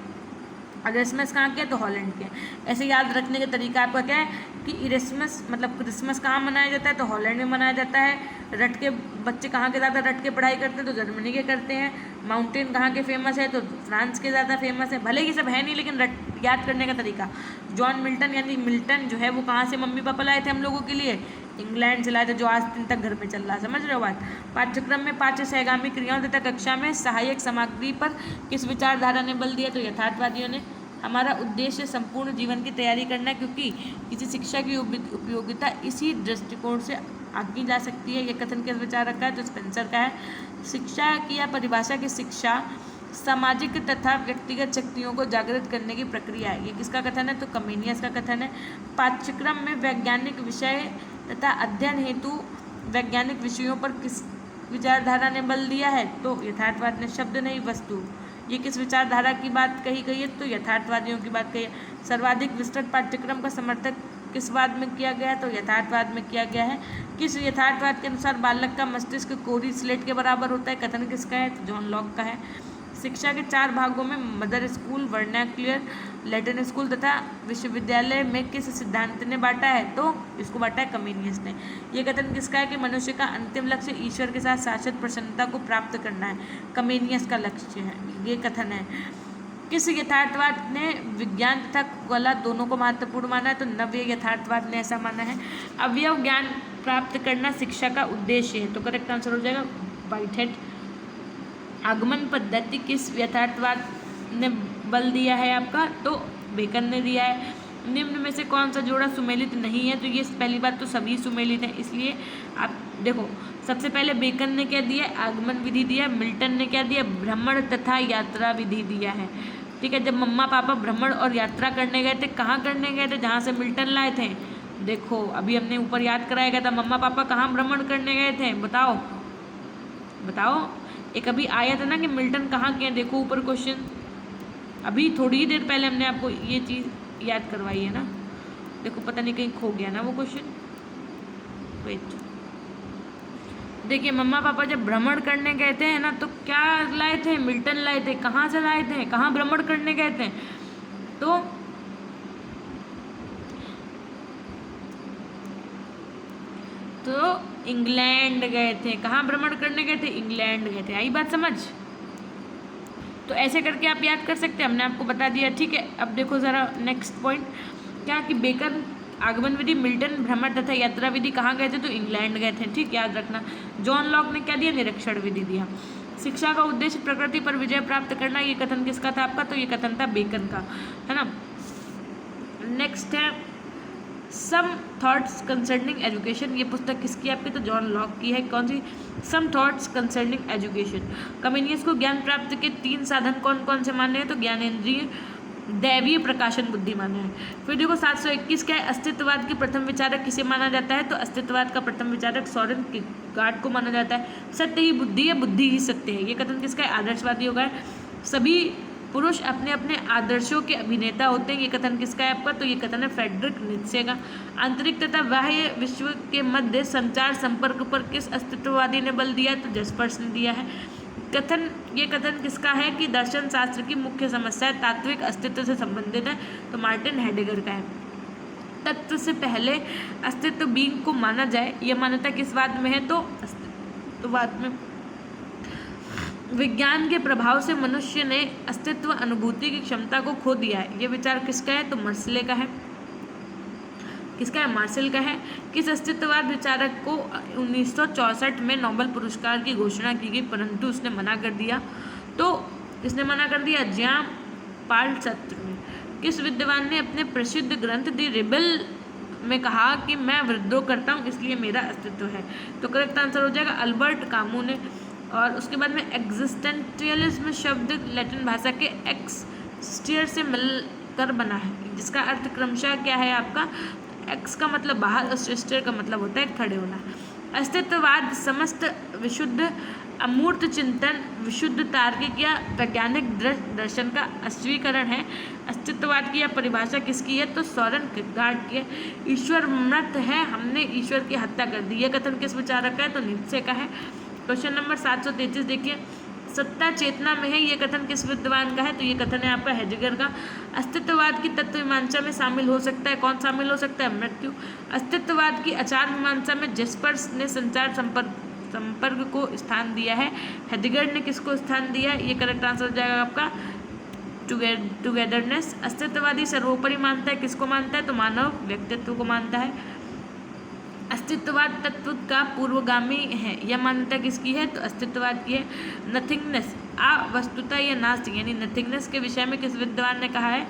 इरेस्मस कहाँ के? तो हॉलैंड के। ऐसे याद रखने का तरीका आपका क्या है कि इरेस्मस मतलब क्रिसमस कहाँ मनाया जाता है? तो हॉलैंड में मनाया जाता है। रट के बच्चे कहाँ के ज़्यादा रट के पढ़ाई करते हैं? तो जर्मनी के करते हैं। माउंटेन कहाँ के फेमस है? तो फ्रांस के ज़्यादा फेमस है। भले ही सब है नहीं, लेकिन याद करने का तरीका। जॉन मिल्टन यानी मिल्टन जो है वो कहाँ से मम्मी पापा लाए थे हम लोगों के लिए? इंग्लैंड से लाए थे, जो आज दिन तक घर में चल रहा है। समझ रहे हो बात? पाठ्यक्रम में पाठ्य सहगामी क्रियाओं तथा कक्षा में सहायक सामग्री पर किस विचारधारा ने बल दिया? तो यथार्थवादियों ने। हमारा उद्देश्य संपूर्ण जीवन की तैयारी करना है, क्योंकि किसी शिक्षा की उपयोगिता इसी दृष्टिकोण से आंकी जा सकती है। ये कथन किस विचार रखा है? तो स्पेंसर का है। शिक्षा की या परिभाषा की शिक्षा सामाजिक तथा व्यक्तिगत शक्तियों को जागृत करने की प्रक्रिया है। ये किसका कथन है? तो कमेनियस का कथन है। पाठ्यक्रम में वैज्ञानिक विषय तथा अध्ययन हेतु वैज्ञानिक विषयों पर किस विचारधारा ने बल दिया है? तो यथार्थवाद ने। शब्द नहीं वस्तु, ये किस विचारधारा की बात कही गई है? तो यथार्थवादियों की बात कही है। सर्वाधिक विस्तृत पाठ्यक्रम का समर्थक किस वाद में किया गया है? तो यथार्थवाद में किया गया है। किस यथार्थवाद के अनुसार बालक का मस्तिष्क कोरी स्लेट के बराबर होता है? कथन किसका है? तो जॉन लॉक का है। शिक्षा के 4 भागों में mother school, vernacular, Latin school तथा विश्वविद्यालय में किस सिद्धांत ने बांटा है? तो इसको बांटा है कमेनियस ने। ये कथन किसका है कि मनुष्य का अंतिम लक्ष्य ईश्वर के साथ शाश्वत प्रसन्नता को प्राप्त करना है? कमेनियस का लक्ष्य है, ये कथन है। किस यथार्थवाद ने विज्ञान तथा कला दोनों को महत्वपूर्ण माना है? तो नव्य यथार्थवाद ने ऐसा माना है। अवयव ज्ञान प्राप्त करना शिक्षा का उद्देश्य है, तो करेक्ट आंसर हो जाएगा व्हाइटहेड। आगमन पद्धति किस यथार्थवाद ने बल दिया है आपका? तो बेकन ने दिया है। निम्न में से कौन सा जोड़ा सुमेलित नहीं है? तो ये पहली बात तो सभी सुमेलित हैं, इसलिए आप देखो सबसे पहले बेकन ने क्या दिया? आगमन विधि दिया। मिल्टन ने क्या दिया? भ्रमण तथा यात्रा विधि दिया है। ठीक है, जब मम्मा पापा भ्रमण और यात्रा करने गए थे, कहाँ करने गए थे? जहाँ से मिल्टन लाए थे। देखो अभी हमने ऊपर याद कराया गया था, मम्मा पापा कहाँ भ्रमण करने गए थे? बताओ बताओ। एक अभी आया था ना कि मिल्टन कहाँ गए, देखो ऊपर क्वेश्चन, अभी थोड़ी ही देर पहले हमने आपको ये चीज़ याद करवाई है ना। देखो पता नहीं कहीं खो गया ना वो क्वेश्चन। वेट, देखिए मम्मा पापा जब भ्रमण करने गए थे ना, तो क्या लाए थे? मिल्टन लाए थे। कहाँ से लाए थे? कहाँ भ्रमण करने गए थे? तो इंग्लैंड गए थे। कहाँ भ्रमण करने गए थे? इंग्लैंड गए थे। आई बात समझ? तो ऐसे करके आप याद कर सकते हैं, हमने आपको बता दिया। ठीक है, अब देखो ज़रा नेक्स्ट पॉइंट क्या कि बेकन आगमन विधि, मिल्टन भ्रमण तथा यात्रा विधि कहाँ गए थे? तो इंग्लैंड गए थे। ठीक, याद रखना। जॉन लॉक ने क्या दिया? निरीक्षण विधि दिया। शिक्षा का उद्देश्य प्रकृति पर विजय प्राप्त करना, ये कथन किसका था आपका? तो ये कथन था बेकन का, है ना। नेक्स्ट है सम थॉट्स कंसर्निंग एजुकेशन। ये पुस्तक किसकी है आपकी? तो जॉन लॉक की है। कौन सी? Some thoughts concerning education. Comenius को ज्ञान प्राप्ति के 3 साधन कौन कौन से माने हैं? तो ज्ञानेंद्रिय, दैवीय, प्रकाशन बुद्धि माना है। फिर देखो 721 क्या है? अस्तित्ववाद के प्रथम विचारक किसे माना जाता है? तो अस्तित्ववाद का प्रथम विचारक सोरेन किरकेगार्ड को माना जाता है। सत्य ही बुद्धि है, बुद्धि ही सत्य है, ये कथन किसका है? आदर्शवादी होगा। सभी पुरुष अपने अपने आदर्शों के अभिनेता होते हैं, ये कथन किसका है आपका? तो ये कथन है फ्रेडरिक नीत्शे का। आंतरिक तथा बाह्य विश्व के मध्य संचार संपर्क पर किस अस्तित्ववादी ने बल दिया? तो जस्पर्स ने दिया है। ये कथन किसका है कि दर्शन शास्त्र की मुख्य समस्या तात्विक अस्तित्व से संबंधित है? तो मार्टिन हेडेगर का है। तत्व से पहले अस्तित्व बीइंग को माना जाए, यह मान्यता किस वाद में है? तो अस्तित्ववाद में। विज्ञान के प्रभाव से मनुष्य ने अस्तित्व अनुभूति की क्षमता को खो दिया है, यह विचार किसका है? तो मार्शल का है। किसका है? मार्शल का है। किस अस्तित्ववाद विचारक को 1964 में नोबेल पुरस्कार की घोषणा की गई, परंतु उसने मना कर दिया? तो किसने मना कर दिया? जॉन पॉल सार्त्रे ने। किस विद्वान ने अपने प्रसिद्ध ग्रंथ द रिबेल में कहा कि मैं विद्रोह करता हूँ इसलिए मेरा अस्तित्व है? तो करेक्ट आंसर हो जाएगा अल्बर्ट कामू ने। और उसके बाद में एग्जिस्टेंशियलिज्म शब्द लैटिन भाषा के एक्सस्टियर से मिलकर बना है, जिसका अर्थ क्रमशः क्या है आपका? एक्स का मतलब बाहर और स्टेयर का मतलब होता है खड़े होना। अस्तित्ववाद समस्त विशुद्ध अमूर्त चिंतन, विशुद्ध तार्किक या वैज्ञानिक दर्शन का अस्वीकरण है। अस्तित्ववाद की यह परिभाषा किसकी है? तो सोरेन किरकेगार्ड की है। ईश्वर मृत है, हमने ईश्वर की हत्या कर दी, यह कथन किस विचारक का है? तो नीत्शे का है। क्वेश्चन नंबर 733 देखिए, सत्ता चेतना में है, ये कथन किस विद्वान का है? तो ये कथन है आपका हेडेगर का। अस्तित्ववाद की तत्व मीमांसा में शामिल हो सकता है, कौन शामिल हो सकता है? मृत्यु। अस्तित्ववाद की आचार मीमांसा में जस्पर्स ने संचार संपर्क को स्थान दिया है, हेडेगर ने किसको स्थान दिया? ये करेक्ट आंसर हो जाएगा आपका टुगेदरनेस। अस्तित्ववादी सर्वोपरि मानता है, किसको मानता है? तो मानव व्यक्तित्व को मानता है। अस्तित्ववाद तत्व का पूर्वगामी है, यह मान्यता किसकी है? तो अस्तित्ववाद की है। नथिंगनेस, अवस्तुता या नास्ति यानी नथिंगनेस के विषय में किस विद्वान ने कहा है?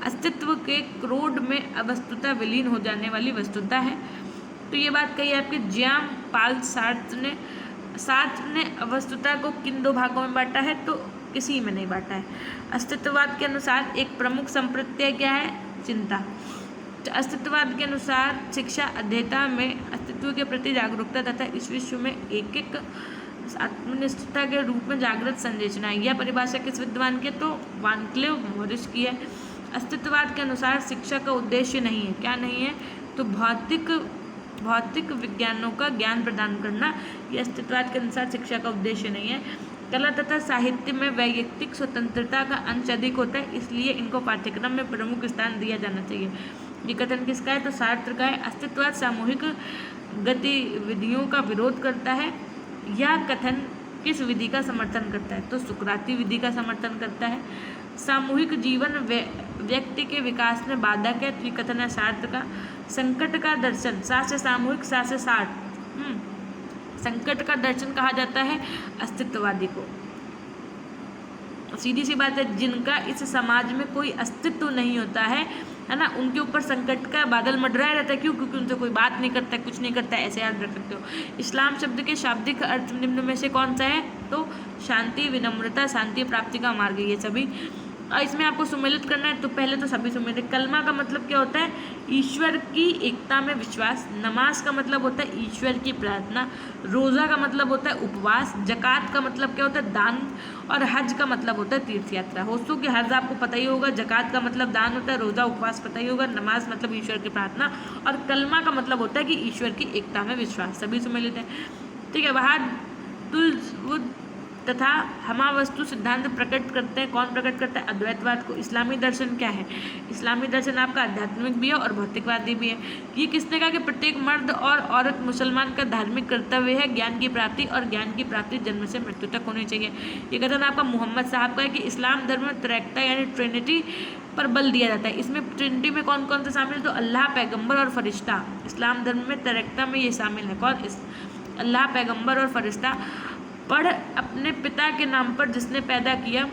अस्तित्व के क्रोध में अवस्तुता विलीन हो जाने वाली वस्तुता है। तो ये बात कही आपके जॉन पॉल सार्त्रे ने अवस्तुता को किन 2 भागों में बांटा है? तो किसी में नहीं बांटा है। अस्तित्ववाद के अनुसार एक प्रमुख संप्रत्यय क्या है? चिंता। अस्तित्ववाद के अनुसार शिक्षा अध्येता में अस्तित्व के प्रति जागरूकता तथा इस विश्व में एक आत्मनिष्ठता के रूप में जागृत संरचना है, यह परिभाषा किस विद्वान की? तो वानक्लेव मॉरिस की है। अस्तित्ववाद के अनुसार शिक्षा का उद्देश्य नहीं है, क्या नहीं है? तो भौतिक विज्ञानों का ज्ञान प्रदान करना ये अस्तित्ववाद के अनुसार शिक्षा का उद्देश्य नहीं है। कला तथा साहित्य में वैयक्तिक स्वतंत्रता का अंश अधिक होता है, इसलिए इनको पाठ्यक्रम में प्रमुख स्थान दिया जाना चाहिए। ये कथन किसका है? तो सार्त्र का है। अस्तित्ववाद सामूहिक गतिविधियों का विरोध करता है। यह कथन किस विधि का समर्थन करता है? तो सुकराती विधि का समर्थन करता है। सामूहिक जीवन व्यक्ति के विकास में बाधक है, तो ये कथन है सार्त्र का। संकट का दर्शन, सा से सामूहिक, सा से सार्थ, संकट का दर्शन कहा जाता है अस्तित्ववादी को। सीधी सी बात है, जिनका इस समाज में कोई अस्तित्व नहीं होता है ना, उनके ऊपर संकट का बादल मंडराया रहता है। क्यों? क्योंकि उनसे कोई बात नहीं करता है, कुछ नहीं करता है, ऐसे याद रख सकते हो। इस्लाम शब्द के शाब्दिक अर्थ निम्न में से कौन सा है? तो शांति, विनम्रता, शांति प्राप्ति का मार्ग, ये सभी। इसमें आपको सुमेलित करना है, तो पहले तो सभी सुमेलित। कलमा का मतलब क्या होता है? ईश्वर की एकता में विश्वास। नमाज का मतलब होता है ईश्वर की प्रार्थना। रोज़ा का मतलब होता है उपवास। जकात का मतलब क्या होता है? दान। और हज का मतलब होता है तीर्थ यात्रा। होस्तों कि हज आपको पता ही होगा, जकात का मतलब दान होता है, रोज़ा उपवास पता ही होगा, नमाज मतलब ईश्वर की प्रार्थना, और कलमा का मतलब होता है कि ईश्वर की एकता में विश्वास। सभी सुमेलित है, ठीक है। वहादुल तथा हमावस्तु सिद्धांत प्रकट करते हैं। कौन प्रकट करता है? अद्वैतवाद को। इस्लामी दर्शन क्या है? इस्लामी दर्शन आपका आध्यात्मिक भी है और भौतिकवादी भी है। ये किसने कहा कि प्रत्येक मर्द और औरत मुसलमान का धार्मिक कर्तव्य है ज्ञान की प्राप्ति, और ज्ञान की प्राप्ति जन्म से मृत्यु तक होनी चाहिए। ये कथन आपका मोहम्मद साहब का है कि इस्लाम धर्म में त्रैकता यानी ट्रिनिटी पर बल दिया जाता है। इसमें ट्रिनिटी में कौन कौन से शामिल है? तो अल्लाह, पैगम्बर और फरिश्ता। इस्लाम धर्म में त्रैकता में ये शामिल है। कौन? अल्लाह, पैगम्बर और फरिश्ता। पढ़ अपने पिता के नाम पर जिसने पैदा किया,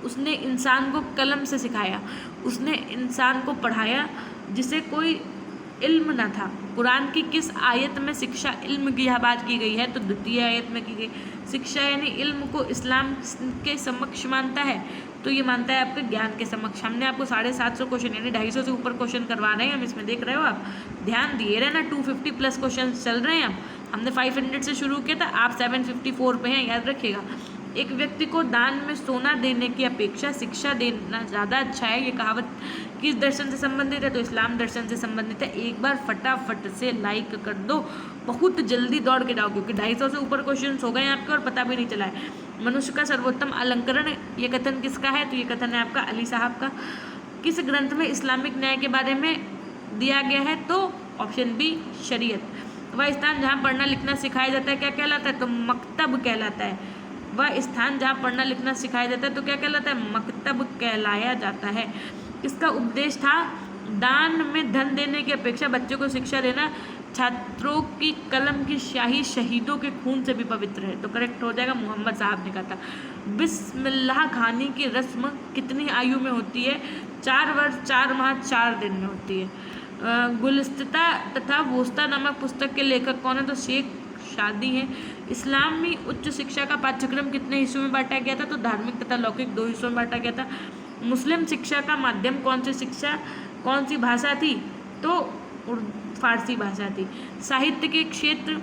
उसने इंसान को कलम से सिखाया, उसने इंसान को पढ़ाया जिसे कोई इल्म न था। कुरान की किस आयत में शिक्षा इल्म की यह बात की गई है? तो द्वितीय आयत में की गई। शिक्षा यानी इल्म को इस्लाम के समक्ष मानता है, तो ये मानता है आपके ज्ञान के समक्ष। हमने आपको 750 क्वेश्चन यानी 250 से ऊपर क्वेश्चन करवा रहे हैं हम इसमें, देख रहे हो आप, ध्यान दिए रहे ना। 250 प्लस क्वेश्चन चल रहे हैं। हमने 500 से शुरू किया था, आप 754 पे हैं, याद रखिएगा। एक व्यक्ति को दान में सोना देने की अपेक्षा शिक्षा देना ज़्यादा अच्छा है, ये कहावत किस दर्शन से संबंधित है? तो इस्लाम दर्शन से संबंधित है। एक बार फटाफट से लाइक कर दो, बहुत जल्दी दौड़ के जाओ, क्योंकि 250 से ऊपर क्वेश्चन हो गए हैं आपके और पता भी नहीं चला है। मनुष्य का सर्वोत्तम अलंकरण, ये कथन किसका है? तो ये कथन है आपका अली साहब का। किस ग्रंथ में इस्लामिक न्याय के बारे में दिया गया है? तो ऑप्शन बी, शरीयत। वह स्थान जहाँ पढ़ना लिखना सिखाया जाता है क्या कहलाता है? तो मकतब कहलाता है। वह स्थान जहाँ पढ़ना लिखना सिखाया जाता है तो क्या कहलाता है? मकतब कहलाया जाता है। इसका उपदेश था दान में धन देने की अपेक्षा बच्चों को शिक्षा देना। छात्रों की कलम की स्याही शहीदों के खून से भी पवित्र है, तो करेक्ट हो जाएगा, मोहम्मद साहब ने कहा था। बिस्मिल्लाह खानी की रस्म कितनी आयु में होती है? 4 वर्ष 4 माह 4 दिन में होती है। गुलिस्ता तथा वोस्ता नामक पुस्तक के लेखक कौन है? तो शेख शादी है। इस्लामी उच्च शिक्षा का पाठ्यक्रम कितने हिस्सों में बांटा गया था? तो धार्मिक तथा लौकिक 2 हिस्सों में बांटा गया था। मुस्लिम शिक्षा का माध्यम कौन सी भाषा थी? तो फारसी भाषा थी। साहित्य के क्षेत्र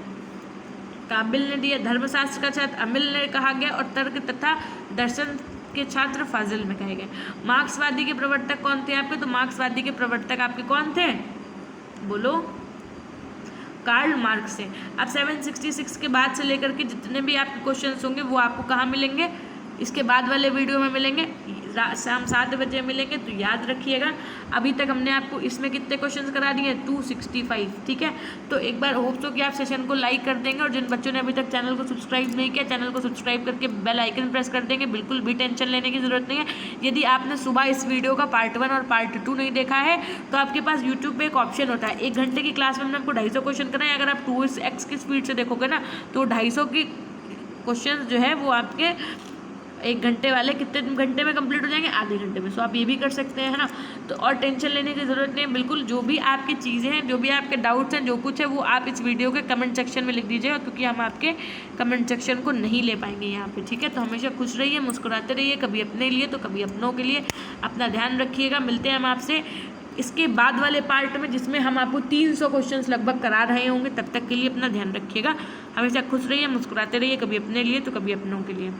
काबिल ने दिया, धर्मशास्त्र का छात्र अमिल ने कहा गया, और तर्क तथा दर्शन के छात्र फाजिल में कहे गए। मार्क्सवादी के प्रवर्तक कौन थे आपके? तो मार्क्सवादी के प्रवर्तक आपके कौन थे? बोलो। कार्ल मार्क्स है। अब 766 के बाद से लेकर के जितने भी आपके क्वेश्चंस होंगे वो आपको कहाँ मिलेंगे? इसके बाद वाले वीडियो में मिलेंगे, शाम 7 बजे मिलेंगे, तो याद रखिएगा। अभी तक हमने आपको इसमें कितने क्वेश्चंस करा दिए? 265, ठीक है। तो एक बार होप सो कि आप सेशन को लाइक कर देंगे, और जिन बच्चों ने अभी तक चैनल को सब्सक्राइब नहीं किया, चैनल को सब्सक्राइब करके बेल आइकन प्रेस कर देंगे। बिल्कुल भी टेंशन लेने की ज़रूरत नहीं है। यदि आपने सुबह इस वीडियो का पार्ट 1 और पार्ट 2 नहीं देखा है तो आपके पास यूट्यूब पर एक ऑप्शन होता है, 1 घंटे की क्लास में हमने आपको 250 क्वेश्चन कराए। अगर आप 2x की स्पीड से देखोगे ना तो 250 की क्वेश्चन जो है वो आपके 1 घंटे वाले कितने घंटे में कंप्लीट हो जाएंगे? आधे घंटे में। सो आप ये भी कर सकते हैं, है ना। तो और टेंशन लेने की ज़रूरत नहीं है। बिल्कुल जो भी आपकी चीज़ें हैं, जो भी आपके डाउट्स हैं, जो कुछ है वो आप इस वीडियो के कमेंट सेक्शन में लिख दीजिएगा, क्योंकि हम आपके कमेंट सेक्शन को नहीं ले पाएंगे यहाँ पे, ठीक है। तो हमेशा खुश रहिए, मुस्कुराते रहिए, कभी अपने लिए तो कभी अपनों के लिए। अपना ध्यान रखिएगा। मिलते हैं हम आपसे इसके बाद वाले पार्ट में, जिसमें हम आपको 300 क्वेश्चंस लगभग करा रहे होंगे। तब तक के लिए अपना ध्यान रखिएगा। हमेशा खुश रहिए, मुस्कुराते रहिए, कभी अपने लिए तो कभी अपनों के लिए।